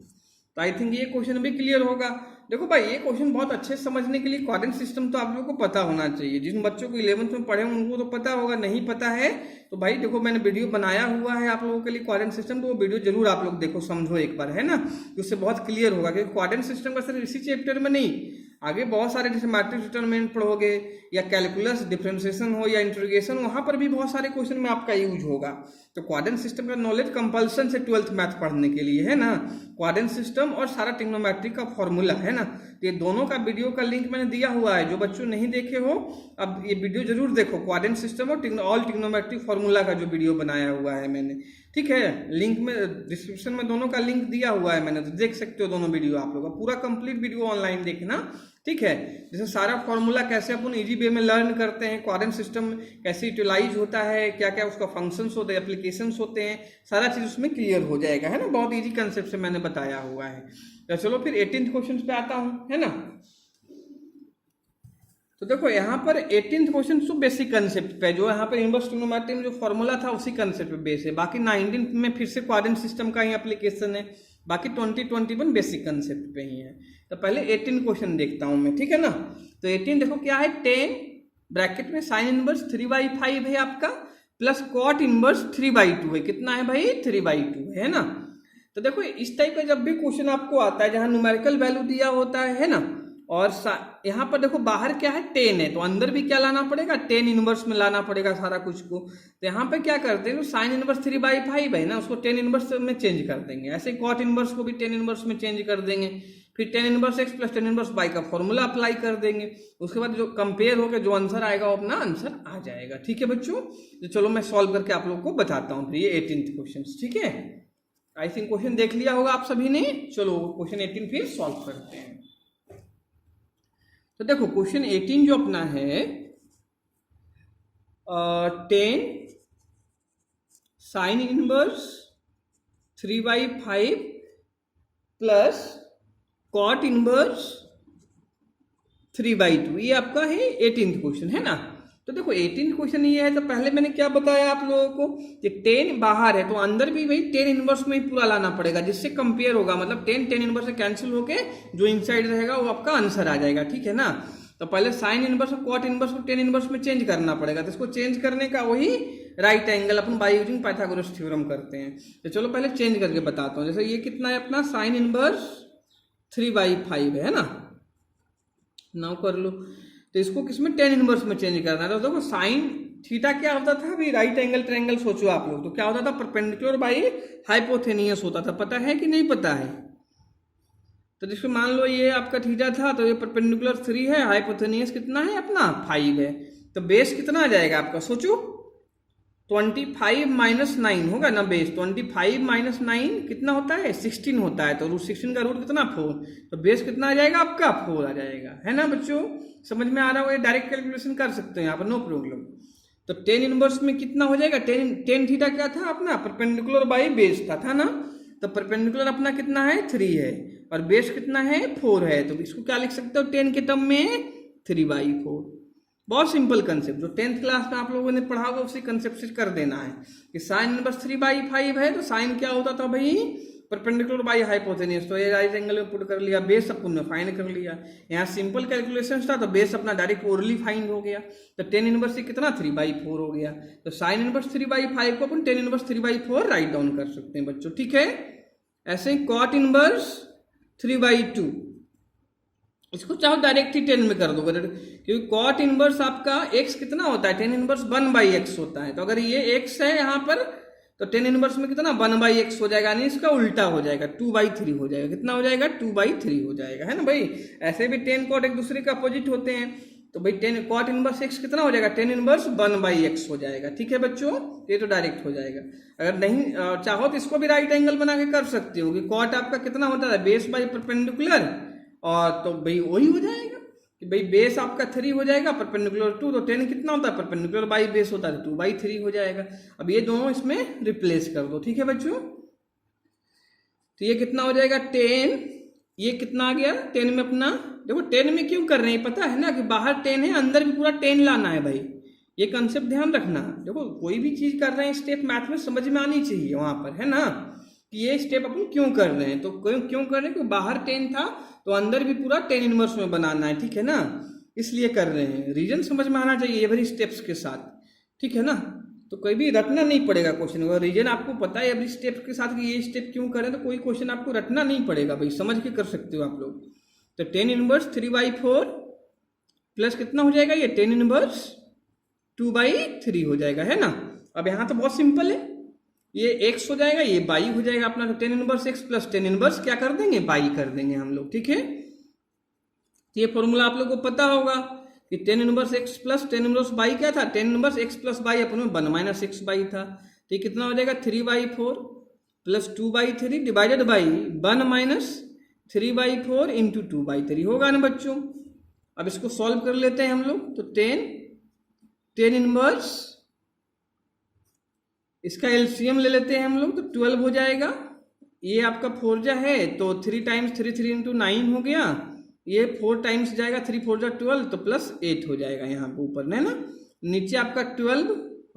तो आई थिंक ये क्वेश्चन भी क्लियर होगा। देखो भाई ये क्वेश्चन बहुत अच्छे से समझने के लिए क्वाड्रेंट सिस्टम तो आप लोगों को पता होना चाहिए। जिन बच्चों को 11th में पढ़े उनको तो पता होगा, नहीं पता है तो भाई देखो मैंने वीडियो बनाया हुआ है आप लोगों के लिए क्वाड्रेंट सिस्टम, तो वो वीडियो जरूर आप लोग देखो, समझो एक बार, है ना। उससे बहुत क्लियर होगा, क्योंकि क्वाड्रेंट सिस्टम का सिर्फ इसी चैप्टर में नहीं, आगे बहुत सारे जैसे मैट्रिक्स डिटरमिनेंट पढ़ोगे या कैलकुलस डिफरेंशिएशन हो या इंटीग्रेशन, वहां पर भी बहुत सारे क्वेश्चन में आपका यूज होगा। तो क्वाड्रेंट सिस्टम का नॉलेज कंपल्सन से 12th मैथ पढ़ने के लिए, है ना। क्वाड्रेंट सिस्टम और सारा ट्रिग्नोमेट्रिक का फॉर्मूला, है ना। तो ये दोनों का वीडियो का लिंक मैंने दिया हुआ है, जो बच्चों नहीं देखे हो अब ये वीडियो जरूर देखो। क्वाड्रेंट सिस्टम और ऑल ट्रिग्नोमेट्रिक फॉर्मूला का जो वीडियो बनाया हुआ है मैंने, ठीक है, लिंक में डिस्क्रिप्शन में दोनों का लिंक दिया हुआ है मैंने, तो देख सकते हो दोनों वीडियो आप लोग। पूरा कंप्लीट वीडियो ऑनलाइन देखना, ठीक है। जैसे सारा फॉर्मूला कैसे अपन इजी वे में लर्न करते हैं, कोहेरेंट सिस्टम कैसे यूटिलाइज होता है, क्या क्या उसका फंक्शंस होते हैं, एप्लीकेशंस होते हैं, सारा चीज उसमें क्लियर हो जाएगा, है ना। बहुत इजी कंसेप्ट से मैंने बताया हुआ है। तो चलो फिर 18th क्वेश्चन पे आता हूँ, है ना। तो देखो यहाँ पर 18th क्वेश्चन तो बेसिक कंसेप्ट पे, जो यहाँ पर इनवर्स ट्रिग्नोमेट्री में जो फॉर्मूला था उसी कंसेप्ट पे बेस है। बाकी 19th में फिर से कोहेरेंट सिस्टम का ही एप्लीकेशन है। बाकी 2021 बेसिक कंसेप्ट पे ही है। तो पहले 18 क्वेश्चन देखता हूं मैं, ठीक है ना। तो 18 देखो क्या है, 10 ब्रैकेट में साइन इनवर्स 3/5 है आपका, प्लस कॉट इनवर्स 3/2 है। कितना है भाई, 3/2 है ना। तो देखो इस टाइप का जब भी क्वेश्चन आपको आता है जहां न्यूमेरिकल वैल्यू दिया होता है ना, और यहाँ पर देखो बाहर क्या है 10 है, तो अंदर भी क्या लाना पड़ेगा, 10 इनवर्स में लाना पड़ेगा सारा कुछ को। तो यहाँ पे क्या करते हैं, साइन इनवर्स 3/5 है ना, उसको 10 इनवर्स में चेंज कर देंगे। ऐसे कॉट इनवर्स को भी 10 इनवर्स में चेंज कर देंगे। फिर 10 inverse x plus 10 inverse y का फॉर्मूला अप्लाई कर देंगे। उसके बाद जो कंपेयर होकर जो आंसर आएगा वो अपना आंसर आ जाएगा। ठीक है बच्चों, तो चलो मैं सॉल्व करके आप लोग को बताता हूँ। फिर ये 18th क्वेश्चन, ठीक है। आई थिंक क्वेश्चन देख लिया होगा आप सभी ने। चलो क्वेश्चन 18 फिर सॉल्व करते हैं। तो देखो क्वेश्चन 18 जो अपना है 10 sine inverse 3/5 plus cot inverse 3/2, ये आपका है 18th क्वेश्चन, है ना। तो देखो 18th क्वेश्चन ये है, तो पहले मैंने क्या बताया आप लोगों को कि 10 बाहर है तो अंदर भी वही 10 इनवर्स में ही पूरा लाना पड़ेगा, जिससे कंपेयर होगा। मतलब 10 इनवर्स से कैंसिल होके जो इनसाइड रहेगा वो आपका आंसर आ जाएगा, ठीक है ना। तो पहले साइन इनवर्स और कॉट इनवर्स को 10 इनवर्स में चेंज करना पड़ेगा। तो इसको चेंज करने का वही right angle upon by using Pythagoras theorem करते हैं। तो चलो पहले चेंज करके बताता हूँ। जैसे ये कितना है अपना साइन इनवर्स 3/5 है ना, नाउ कर लो। तो इसको किसमें 10 इनवर्स में चेंज करना है। तो देखो साइन थीटा क्या होता था, अभी राइट एंगल ट्रायंगल सोचो आप लोग, तो क्या होता था, परपेंडिकुलर बाई हाइपोथेनियस होता था। पता है कि नहीं पता है। तो जिसको मान लो ये आपका थीटा था, तो ये परपेंडिकुलर 3 है, हाइपोथेनियस कितना है अपना 5 है। तो बेस कितना आ जाएगा आपका, सोचो 25 माइनस 9 होगा ना बेस। 25 माइनस 9 कितना होता है, 16 होता है। तो रूट 16 का रूट कितना 4, तो बेस कितना आ जाएगा आपका 4 आ जाएगा, है ना बच्चों। समझ में आ रहा होगा, ये डायरेक्ट कैलकुलेशन कर सकते हैं यहाँ पर, नो प्रॉब्लम। तो 10 इनवर्स में कितना हो जाएगा, 10 थीटा क्या था अपना, परपेंडिकुलर बाई बेस था ना। तो परपेंडिकुलर अपना कितना है 3 है, और बेस कितना है 4 है। तो इसको क्या लिख सकते हो 10 के टर्म में 3/4। बहुत सिंपल कंसेप्ट, जो 10th क्लास में आप लोगों ने पढ़ा होगा उसी कंसेप्ट से कर देना है कि साइन इनवर्स 3/5 है। तो साइन क्या होता था भाई, परपेंडिकुलर बाई हाइपोथेनियस। तो ये राइट एंगल में पुट कर लिया, बेस अपन ने फाइंड कर लिया। यहाँ सिंपल कैलकुलेशन था तो बेस अपना डायरेक्ट ओरली फाइंड हो गया। तो 10 इनवर्स से कितना 3/4 हो गया। तो साइन इनवर्स 3/5 को अपन 10 इनवर्स 3/4 राइट डाउन कर सकते हैं बच्चों, ठीक है। ऐसे ही कॉट इनवर्स 3/2, इसको चाहो डायरेक्ट ही 10 में कर दो, क्योंकि कॉट इनवर्स आपका x कितना होता है, 10 इनवर्स 1/x होता है। तो अगर ये x है यहाँ पर, तो 10 इनवर्स में कितना 1/x हो जाएगा, यानी इसका उल्टा हो जाएगा 2/3 हो जाएगा। कितना हो जाएगा 2/3 हो जाएगा, है ना भाई। ऐसे भी 10 कॉट एक दूसरे के अपोजिट होते हैं। तो भाई 10 कॉट इनवर्स x कितना हो जाएगा, 10 इनवर्स 1/x हो जाएगा, ठीक है बच्चों। ये तो डायरेक्ट हो जाएगा। अगर नहीं चाहो तो इसको भी राइट एंगल बना के कर सकते हो कि कॉट आपका कितना होता है, बेस बाई परपेंडिकुलर, और तो भाई वही हो जाएगा कि भाई बेस आपका 3 हो जाएगा, परपेंडिकुलर 2। तो 10 कितना होता है, परपेंडिकुलर बाई बेस होता है, 2/3 हो जाएगा। अब ये दोनों इसमें रिप्लेस कर दो, ठीक है बच्चों। तो ये कितना हो जाएगा 10, ये कितना आ गया 10 में अपना। देखो 10 में क्यों कर रहे हैं पता है ना, कि बाहर 10 है, अंदर भी पूरा 10 लाना है भाई। ये कंसेप्ट ध्यान रखना। देखो कोई भी चीज कर रहे हैं स्टेप मैथ में समझ में आनी चाहिए वहां पर, है ना, कि ये स्टेप अपन क्यों कर रहे हैं। तो क्यों कर रहे हैं, क्योंकि बाहर 10 था तो अंदर भी पूरा 10 इनवर्स में बनाना है, ठीक है ना, इसलिए कर रहे हैं। रीजन समझ में आना चाहिए एवरी स्टेप्स के साथ, ठीक है ना। तो कोई भी रटना नहीं पड़ेगा क्वेश्चन, अगर रीजन आपको पता है एवरी स्टेप के साथ कि ये स्टेप क्यों करें, तो कोई क्वेश्चन आपको रटना नहीं पड़ेगा भाई, समझ के कर सकते हो आप लोग। तो 10 इनवर्स 3/4 प्लस कितना हो जाएगा, ये 10 इनवर्स 2/3 हो जाएगा, है ना। अब यहाँ तो बहुत सिंपल है, ये x हो जाएगा, ये y हो जाएगा अपना। तो 10 इनवर्स x प्लस 10 इनवर्स क्या कर देंगे, y कर देंगे हम लोग, ठीक है। ये फॉर्मूला आप लोग को पता होगा कि 10 inverse x plus 10 inverse y क्या था, 10 इनवर्स x प्लस y अपन में 1 - x y था। तो कितना हो जाएगा 3/4 प्लस 2/3 डिवाइडेड बाई 1 - 3/4 इंटू 2/3 होगा ना बच्चों। अब इसको सॉल्व कर लेते हैं हम लोग। तो 10 इनवर्स, इसका एलसीएम ले लेते हैं हम लोग, तो 12 हो जाएगा। ये आपका 4 जा है तो 3 टाइम्स 3 3 इंटू 9 हो गया। ये 4 टाइम्स जाएगा, 3 4 जा 12, तो प्लस 8 हो जाएगा यहाँ पे ऊपर, है ना। नीचे आपका 12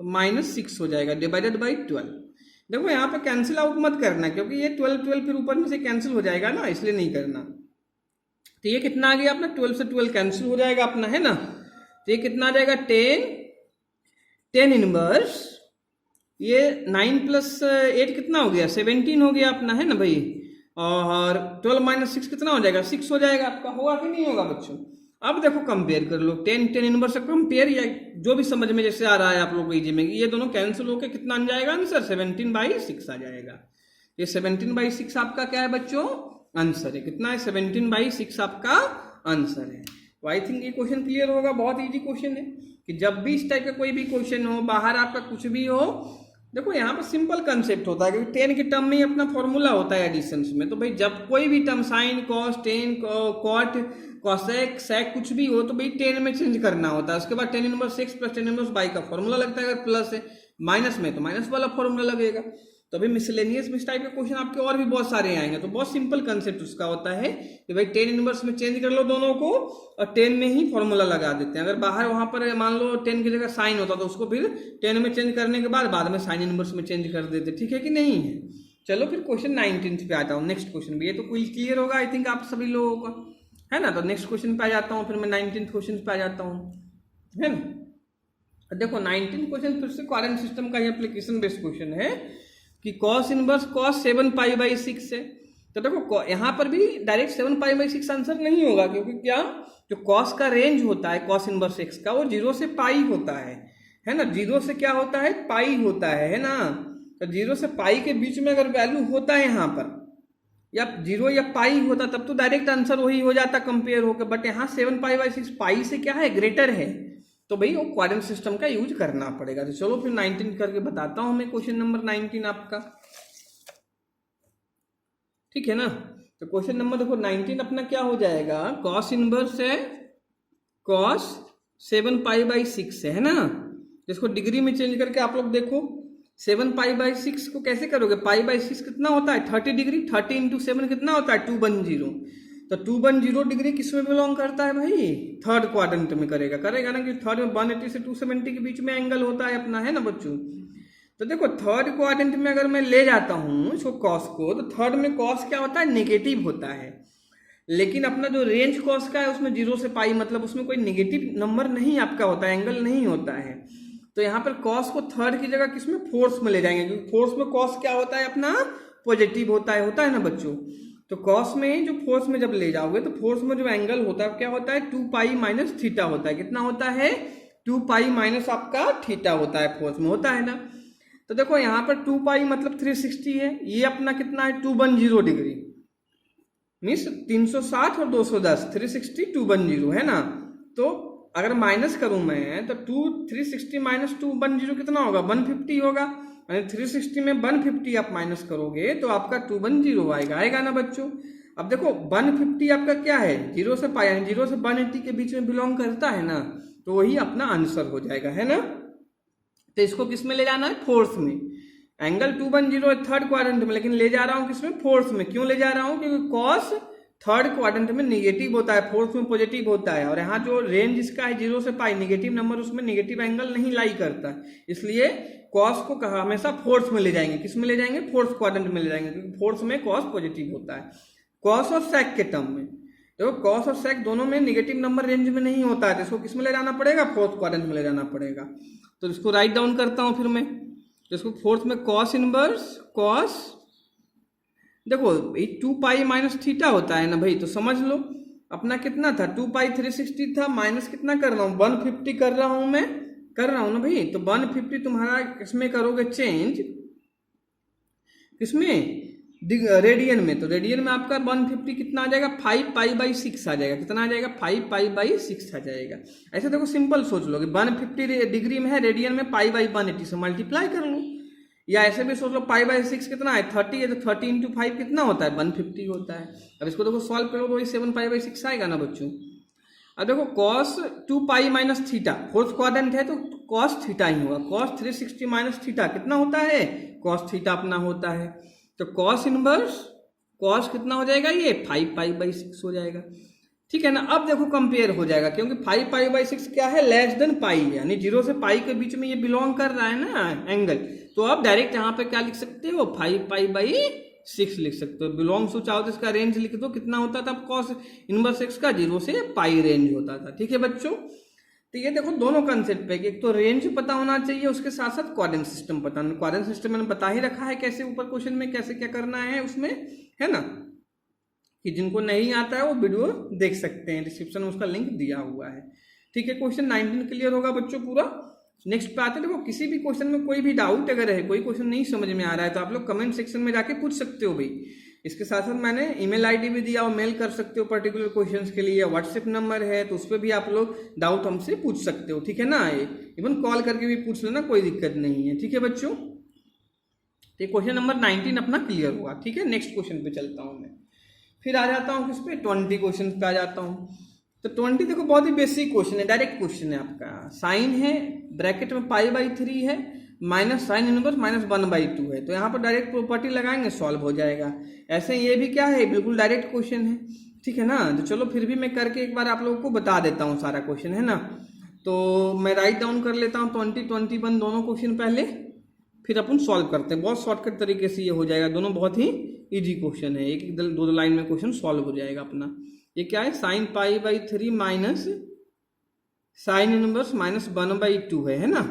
माइनस 6 हो जाएगा डिवाइडेड बाई 12। देखो यहाँ पे कैंसिल आउट मत करना, क्योंकि ये 12 12 फिर ऊपर में से कैंसिल हो जाएगा ना, इसलिए नहीं करना। तो ये कितना आ गया अपना, 12 से 12 कैंसिल हो जाएगा अपना, है ना। तो ये कितना आ जाएगा, 10 इनवर्स, ये 9 प्लस 8 कितना हो गया, 17 हो गया अपना, है ना भाई। और 12 माइनस 6 कितना हो जाएगा, 6 हो जाएगा आपका। होगा कि नहीं होगा बच्चों। अब देखो कंपेयर कर लो, 10 इनवर्स से कंपेयर, या जो भी समझ में जैसे आ रहा है आप लोग को इजी में, ये दोनों कैंसिल होकर कितना आ जाएगा आंसर, 17/6 आ जाएगा। ये 17/6 आपका क्या है बच्चों, आंसर है। कितना है, 17/6 आपका आंसर है। तो आई थिंक ये क्वेश्चन क्लियर होगा, बहुत इजी क्वेश्चन है। कि जब भी इस टाइप का कोई भी क्वेश्चन हो, बाहर आपका कुछ भी हो, देखो यहाँ पर सिंपल कंसेप्ट होता है, क्योंकि 10 के टर्म में ही अपना फॉर्मूला होता है एडिशन में। तो भाई जब कोई भी term sine cos tan cot cosec sec कुछ भी हो, तो भाई 10 में चेंज करना होता है। उसके बाद 10 इनवर्स 6 प्लस 10 इनवर्स y का फॉर्मूला लगता है। अगर प्लस है, माइनस में तो माइनस वाला फॉर्मूला लगेगा। तो अभी मिसलेनियस में इस टाइप के क्वेश्चन आपके और भी बहुत सारे आएंगे। तो बहुत सिंपल कंसेप्ट उसका होता है कि भाई 10 इनवर्स में चेंज कर लो दोनों को, और 10 में ही फॉर्मूला लगा देते हैं। अगर बाहर वहां पर मान लो 10 की जगह साइन होता तो उसको फिर 10 में चेंज करने के बाद में साइन इनवर्स में चेंज कर देते। ठीक है कि नहीं है। चलो फिर क्वेश्चन 19 पे आता हूँ। नेक्स्ट क्वेश्चन भी ये तो क्लियर होगा आई थिंक आप सभी लोगों का, है ना। तो नेक्स्ट क्वेश्चन पे आ जाता हूँ, फिर मैं 19 क्वेश्चन पे आ जाता हूँ, है ना। देखो 19 क्वेश्चन फिर से क्वाड्रेंट सिस्टम का एप्लीकेशन बेस्ड क्वेश्चन है कि cos इनवर्स cos 7π/6 है। तो देखो यहाँ पर भी डायरेक्ट 7π/6 आंसर नहीं होगा, क्योंकि क्या, जो cos का रेंज होता है cos इनवर्स x का, वो 0 से पाई होता है ना। 0 से क्या होता है, पाई होता है ना। तो 0 से पाई के बीच में अगर वैल्यू होता है यहाँ पर, या 0 या पाई होता, तब तो डायरेक्ट आंसर वही हो जाता कंपेयर होकर। बट यहाँ 7π/6 पाई से क्या है, ग्रेटर है, तो भाई वो क्वाड्रेंट सिस्टम का यूज करना पड़ेगा। तो चलो फिर 19 करके बताता हूं मैं क्वेश्चन नंबर 19 आपका, ठीक है ना। तो क्वेश्चन नंबर देखो 19 अपना क्या हो जाएगा, cos इनवर्स है cos 7π/6 है ना। इसको डिग्री में चेंज करके आप लोग देखो, 7π/6 को कैसे करोगे, π/6 कितना होता है 30 डिग्री, 30 इंटू 7 कितना होता है 210। तो 210 डिग्री किस में बिलोंग करता है भाई, थर्ड क्वाड्रेंट में करेगा ना, कि थर्ड में 180 से 270 के बीच में एंगल होता है अपना, है ना बच्चों। तो देखो थर्ड क्वाड्रेंट में अगर मैं ले जाता हूँ इसको कॉस को, तो थर्ड में कॉस क्या होता है, नेगेटिव होता है। लेकिन अपना जो रेंज कॉस का है उसमें 0 से पाई, मतलब उसमें कोई नेगेटिव नंबर नहीं आपका होता है, एंगल नहीं होता है। तो यहाँ पर कॉस को थर्ड की जगह किसमें, फोर्स में ले जाएंगे, क्योंकि फोर्स में कॉस क्या होता है अपना, पॉजिटिव होता है ना बच्चों। तो कॉस में जो फोर्स में जब ले जाओगे, तो फोर्स में जो एंगल होता है क्या होता है, 2π माइनस थीटा होता है। कितना होता है, 2π माइनस आपका थीटा होता है, फोर्स में होता है ना। तो देखो यहाँ पर 2π मतलब 360 है, ये अपना कितना है 210 डिग्री, मीन्स 360 और 210, 360 210 है ना। तो अगर माइनस करूं मैं तो 360 माइनस 210 कितना होगा, 150 होगा। 360 में 150 आप माइनस करोगे तो आपका 210 आएगा ना बच्चों। अब देखो 150 आपका क्या है, 0 से पाई, 0 से 180 के बीच में बिलोंग करता है ना, तो वही अपना आंसर हो जाएगा, है ना। तो इसको किस में ले जाना है, फोर्थ में। एंगल 210 है थर्ड क्वाड्रेंट में, लेकिन ले जा रहा हूं किसमें, फोर्थ में। क्यों ले जा रहा हूं, क्योंकि कॉस थर्ड क्वाड्रेंट में नेगेटिव होता है, फोर्थ में पॉजिटिव होता है। और यहाँ जो रेंज इसका है 0 से पाई, नेगेटिव नंबर, उसमें नेगेटिव एंगल नहीं लाई करता, इसलिए कॉस को कहा हमेशा फोर्थ में ले जाएंगे। किस में ले जाएंगे, फोर्थ क्वाड्रेंट में ले जाएंगे, क्योंकि फोर्थ में कॉस पॉजिटिव होता है। कॉस और सेक के टर्म में देखो, कॉस और सेक दोनों में नेगेटिव नंबर रेंज में नहीं होता है, तो इसको किस में ले जाना पड़ेगा, फोर्थ क्वाड्रेंट में ले जाना पड़ेगा। तो इसको राइट डाउन करता हूं फिर मैं, इसको फोर्थ में कॉस इनवर्स कॉस, देखो 2π माइनस थीटा होता है ना भाई, तो समझ लो अपना कितना था, 2π 360 था, माइनस कितना कर रहा हूँ 150 कर रहा हूं मैं, कर रहा हूं ना भाई। तो 150 तुम्हारा किसमें करोगे चेंज, किसमें, रेडियन में। तो रेडियन में आपका 150 कितना आ जाएगा, 5π/6 आ जाएगा। कितना आ जाएगा, 5π/6 आ जाएगा। ऐसे देखो सिंपल सोच लो कि 150 डिग्री में है, रेडियन में π/180 से मल्टीप्लाई कर लो। या ऐसे भी सोच लो π/6 कितना है, 30 है, तो 30 इंटू 5 कितना होता है, 150 होता है। अब इसको देखो सॉल्व करो तो वही 7π/6 आएगा ना बच्चों। अब देखो cos 2 pi minus theta fourth quadrant है तो cos थीटा ही होगा। cos 360 माइनस थीटा कितना होता है, cos थीटा अपना होता है। तो cos इनवर्स cos कितना हो जाएगा, ये 5 पाई बाई 6 हो जाएगा। ठीक है ना। अब देखो कंपेयर हो जाएगा क्योंकि 5 पाई बाई 6 क्या है, लेस देन पाई, यानी 0 से पाई के बीच में ये बिलोंग कर रहा है ना एंगल। तो अब डायरेक्ट यहाँ पे क्या लिख सकते हो, 5 पाई बाई 6 लिख सकते हो। बिलोंग्स टू चाहो तो इसका रेंज लिख दो, कितना होता था कॉस इनवर्स एक्स का, 0 से पाई रेंज होता था। ठीक है बच्चों, तो ये देखो दोनों कंसेप्ट पे, एक तो रेंज पता होना चाहिए, उसके साथ साथ क्वाड्रेंट सिस्टम पता। क्वाड्रेंट सिस्टम मैंने बता ही रखा है कैसे, ऊपर क्वेश्चन में कैसे क्या करना है उसमें, है ना, कि जिनको नहीं आता है वो वीडियो देख सकते हैं, डिस्क्रिप्शन में उसका लिंक दिया हुआ है। ठीक है, क्वेश्चन 19 क्लियर होगा बच्चों पूरा। नेक्स्ट पे आते हैं। देखो किसी भी क्वेश्चन में कोई भी डाउट अगर है, कोई क्वेश्चन नहीं समझ में आ रहा है तो आप लोग कमेंट सेक्शन में जाके पूछ सकते हो भाई। इसके साथ साथ मैंने ईमेल आईडी भी दिया और मेल कर सकते हो पर्टिकुलर क्वेश्चंस के लिए, व्हाट्सएप नंबर है तो उस पर भी आप लोग डाउट हमसे पूछ सकते हो। ठीक है ना, इवन कॉल करके भी पूछ लेना, कोई दिक्कत नहीं है। ठीक है बच्चों, तो क्वेश्चन नंबर 19 अपना क्लियर हुआ। ठीक है, नेक्स्ट क्वेश्चन पे चलता हूँ मैं, फिर आ जाता हूँ किस पे, 20 क्वेश्चन पे आ जाता हूँ। तो 20 देखो बहुत ही बेसिक क्वेश्चन है, डायरेक्ट क्वेश्चन है आपका। साइन है, ब्रैकेट में पाई बाई 3 है, माइनस साइन इनवर्स माइनस 1/2 है। तो यहाँ पर डायरेक्ट प्रॉपर्टी लगाएंगे, सॉल्व हो जाएगा। ऐसे ये भी क्या है, बिल्कुल डायरेक्ट क्वेश्चन है। ठीक है ना, तो चलो फिर भी मैं करके एक बार आप लोगों को बता देता हूँ सारा क्वेश्चन, है ना। तो मैं राइट डाउन कर लेता हूँ 20, 21 दोनों क्वेश्चन पहले, फिर अपन सॉल्व करते हैं। बहुत शॉर्टकट तरीके से ये हो जाएगा, दोनों बहुत ही इजी क्वेश्चन है, एक दो लाइन में क्वेश्चन सॉल्व हो जाएगा अपना। ये क्या है, sine pi by 3 minus sine inverse minus 1/2 है ना।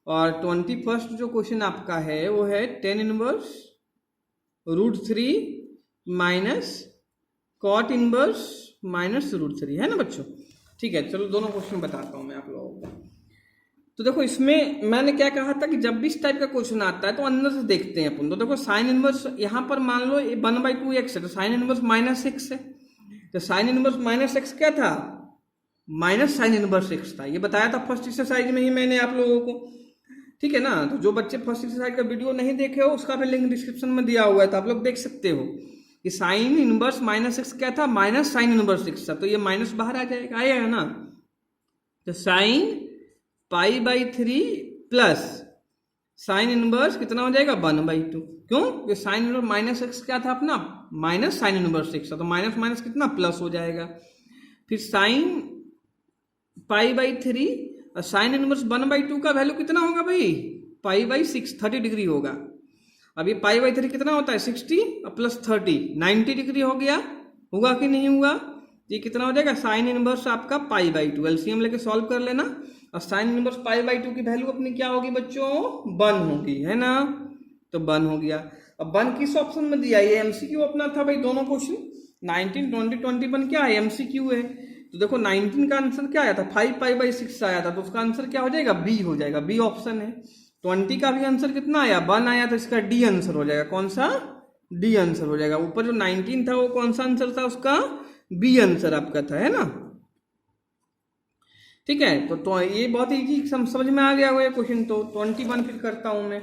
और 21st जो क्वेश्चन आपका है वो है tan inverse √3 minus cot inverse minus √3, है ना बच्चों। ठीक है, चलो दोनों क्वेश्चन बताता हूँ मैं आप लोगों को। तो देखो इसमें मैंने क्या कहा था कि जब भी इस टाइप का क्वेश्चन आता है तो अंदर से देखते हैं अपन। तो देखो साइन इनवर्स यहाँ पर मान लो 1/2x है, तो साइन इनवर्स -x है। तो साइन इनवर्स -x क्या था, माइनस साइन इनवर्स x था। ये बताया था फर्स्ट एक्सरसाइज में ही मैंने आप लोगों को। ठीक है ना, तो जो बच्चे फर्स्ट एक्सरसाइज का वीडियो नहीं देखे हो उसका भी लिंक डिस्क्रिप्शन में दिया हुआ है, तो आप लोग देख सकते हो कि साइन इनवर्स -x क्या था, माइनस साइन इनवर्स x था। तो ये माइनस बाहर आ जाएगा, आएगा ना। तो sine pi by 3 plus sine inverse कितना हो जाएगा 1/2। क्यों, ये साइन इनवर्स -x क्या था अपना, माइनस साइन इनवर्स x था। तो माइनस माइनस कितना प्लस हो जाएगा। फिर साइन पाई बाई 3 और साइन इनवर्स 1/2 का वैल्यू कितना होगा भाई, पाई बाई 6, 30 डिग्री होगा। अब ये पाई बाई 3 कितना होता है 60 और प्लस 30 90 डिग्री हो गया, होगा कि नहीं होगा। ये कितना हो जाएगा, साइन इनवर्स आपका पाई बाई 2, एलसीएम लेके सॉल्व कर लेना। और साइन इनवर्स पाई बाई 2 की वैल्यू अपनी क्या होगी बच्चों, 1 होगी, है ना। तो 1 हो गया। अब 1 किस ऑप्शन में दिया, ये एमसीक्यू अपना था भाई। दोनों क्वेश्चन 19, 20, 21 क्या है, एमसीक्यू है। तो देखो 19 का आंसर क्या आया था, 5 पाई बाई 6 आया था, तो उसका आंसर क्या हो जाएगा, बी हो जाएगा, बी ऑप्शन है। 20 का भी आंसर कितना आया, 1 आया, तो इसका डी आंसर हो जाएगा। कौन सा, डी आंसर हो जाएगा। ऊपर जो 19 था वो कौन सा आंसर था, उसका बी आंसर आपका था, है ना। ठीक है, तो ये बहुत इजी समझ में आ गया हुआ क्वेश्चन। तो 21 फिर करता हूं मैं।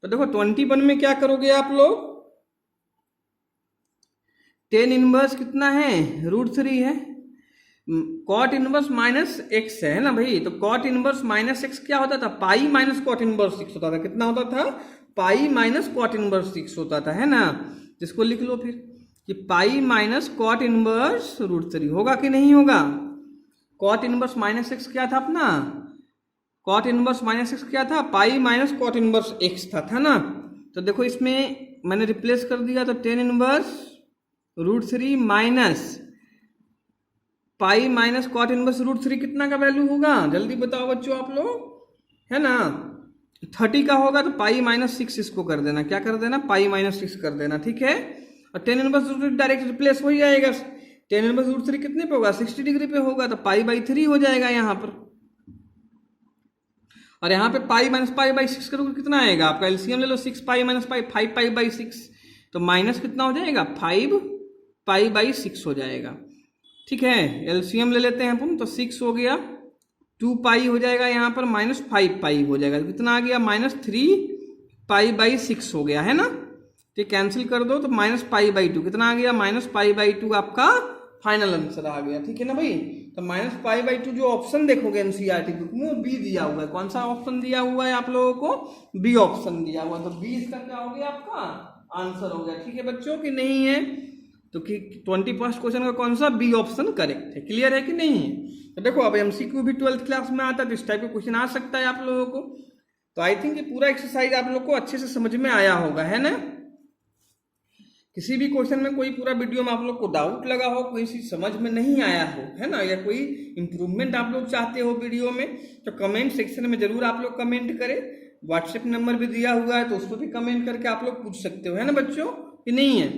तो देखो 21 में क्या करोगे आप लोग, टेन इनवर्स कितना है, √3 है, कॉट इनवर्स -x है ना भाई। तो कॉट इनवर्स -x क्या होता था, पाई माइनस कॉट इनवर्स 6 होता था। कितना होता था, पाई माइनस कॉट इनवर्स 6 होता था, है ना। जिसको लिख लो फिर कि पाई माइनस कॉट इनवर्स √3 होगा कि नहीं होगा। कॉट इनवर्स -x क्या था अपना, कॉट इनवर्स -x क्या था, pi minus cot inverse x था ना। तो देखो इसमें मैंने रिप्लेस कर दिया, तो tan inverse √3 minus pi minus cot inverse √3 कितना का वैल्यू होगा, जल्दी बताओ बच्चों आप लोग, है ना। 30 का होगा तो पाई -6 इसको कर देना, क्या कर देना, पाई -6 कर देना। ठीक है, और टेन इनवर्स √3 डायरेक्ट रिप्लेस हो ही जाएगा। टेन इनवर्स √3 कितने पे होगा, 60 डिग्री पे होगा, तो पाई बाई 3 हो जाएगा यहाँ पर। और यहाँ पे पाई माइनस पाई बाई 6 करोगे कितना आएगा, आपका एलसीएम ले लो, 6 pi minus pi 5 pi by 6, तो माइनस कितना हो जाएगा, 5 पाई बाई 6 हो जाएगा। ठीक है, एलसीएम ले लेते हैं अपन, तो 6 हो गया, 2 पाई हो जाएगा यहाँ पर, -5 पाई हो जाएगा। कितना आ गया, -3 पाई बाई 6 हो गया, है ना। तो कैंसिल कर दो, तो -पाई बाई 2 कितना आ गया, -पाई बाई 2 आपका फाइनल आंसर आ गया, ठीक है ना भाई। तो -π/2 जो ऑप्शन देखोगे एनसीईआरटी बुक में वो बी दिया हुआ है। कौन सा ऑप्शन दिया हुआ है आप लोगों को? बी ऑप्शन दिया हुआ है। तो बी इसका क्या हो गया? आपका आंसर हो गया, ठीक है बच्चों कि नहीं है? तो कि 21st क्वेश्चन का कौन सा? बी ऑप्शन करेक्ट है। क्लियर है कि नहीं है? तो देखो अब एमसीक्यू भी 12th क्लास में आता है तो इस टाइप का क्वेश्चन आ सकता है आप लोगों को। तो आई थिंक ये पूरा एक्सरसाइज आप लोग को अच्छे से समझ में आया होगा, है ना। किसी भी क्वेश्चन में कोई पूरा वीडियो में आप लोग को डाउट लगा हो, कोई चीज समझ में नहीं आया हो, है ना, या कोई इंप्रूवमेंट आप लोग चाहते हो वीडियो में, तो कमेंट सेक्शन में जरूर आप लोग कमेंट करें। व्हाट्सएप नंबर भी दिया हुआ है तो उस पर भी कमेंट करके आप लोग पूछ सकते हो, है ना बच्चों कि नहीं है।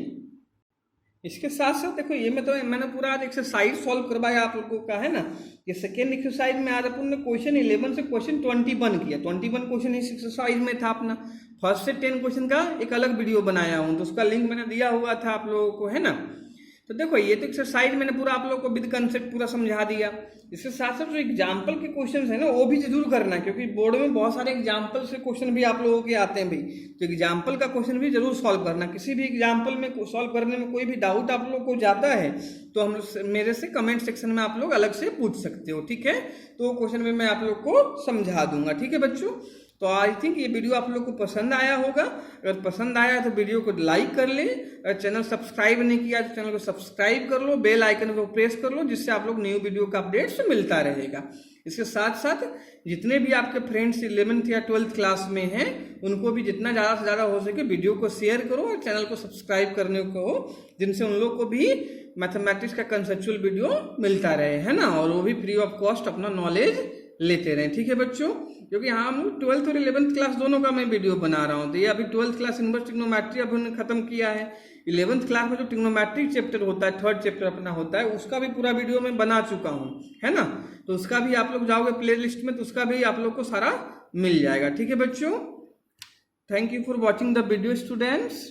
इसके साथ साथ देखो ये मैंने पूरा आज एक्सरसाइज सॉल्व करवाया आप लोगों का, है ना। ये सेकेंड एक्सरसाइज में आज अपन ने क्वेश्चन 11 से क्वेश्चन 21 किया। 21 क्वेश्चन इस एक्सरसाइज में था अपना। फर्स्ट से 10 क्वेश्चन का एक अलग वीडियो बनाया हूँ, तो उसका लिंक मैंने दिया हुआ था आप लोगों को, है ना। तो देखो ये तो एक्सरसाइज मैंने पूरा आप लोगों को विद कंसेप्ट पूरा समझा दिया। इसके साथ साथ जो एग्जाम्पल के क्वेश्चन है ना वो भी जरूर करना, क्योंकि बोर्ड में बहुत सारे एग्जाम्पल से क्वेश्चन भी आप लोगों के आते हैं भाई। तो एग्जाम्पल का क्वेश्चन भी जरूर सॉल्व करना। किसी भी एग्जाम्पल में सॉल्व करने में कोई भी डाउट आप लोग को जाता है तो हम मेरे से कमेंट सेक्शन में आप लोग अलग से पूछ सकते हो, ठीक है। तो क्वेश्चन में मैं आप लोग को समझा दूंगा, ठीक है बच्चों। तो आई थिंक ये वीडियो आप लोग को पसंद आया होगा। अगर पसंद आया तो वीडियो को लाइक कर ले। अगर चैनल सब्सक्राइब नहीं किया तो चैनल को सब्सक्राइब कर लो, बेल आइकन को प्रेस कर लो, जिससे आप लोग न्यू वीडियो का अपडेट्स मिलता रहेगा। इसके साथ साथ जितने भी आपके फ्रेंड्स 11th या 12th क्लास में हैं उनको भी जितना ज़्यादा से ज़्यादा हो सके वीडियो को शेयर करो और चैनल को सब्सक्राइब करने को हो, जिनसे उन लोग को भी मैथमेटिक्स का कंसेप्चुअल वीडियो मिलता रहे, है ना, और वो भी फ्री ऑफ कॉस्ट अपना नॉलेज लेते रहें, ठीक है बच्चों। क्योंकि हाँ हम 12th और 11th क्लास दोनों का मैं वीडियो बना रहा हूँ। तो ये अभी 12th क्लास इनवर्स ट्रिग्नोमेट्री अभी हमने खत्म किया है। 11th क्लास में जो ट्रिग्नोमेट्री चैप्टर होता है, 3rd चैप्टर अपना होता है, उसका भी पूरा वीडियो मैं बना चुका हूँ, है ना। तो उसका भी आप लोग जाओगे प्ले लिस्ट में तो उसका भी आप लोग को सारा मिल जाएगा, ठीक है बच्चों। Thank you for watching the video students.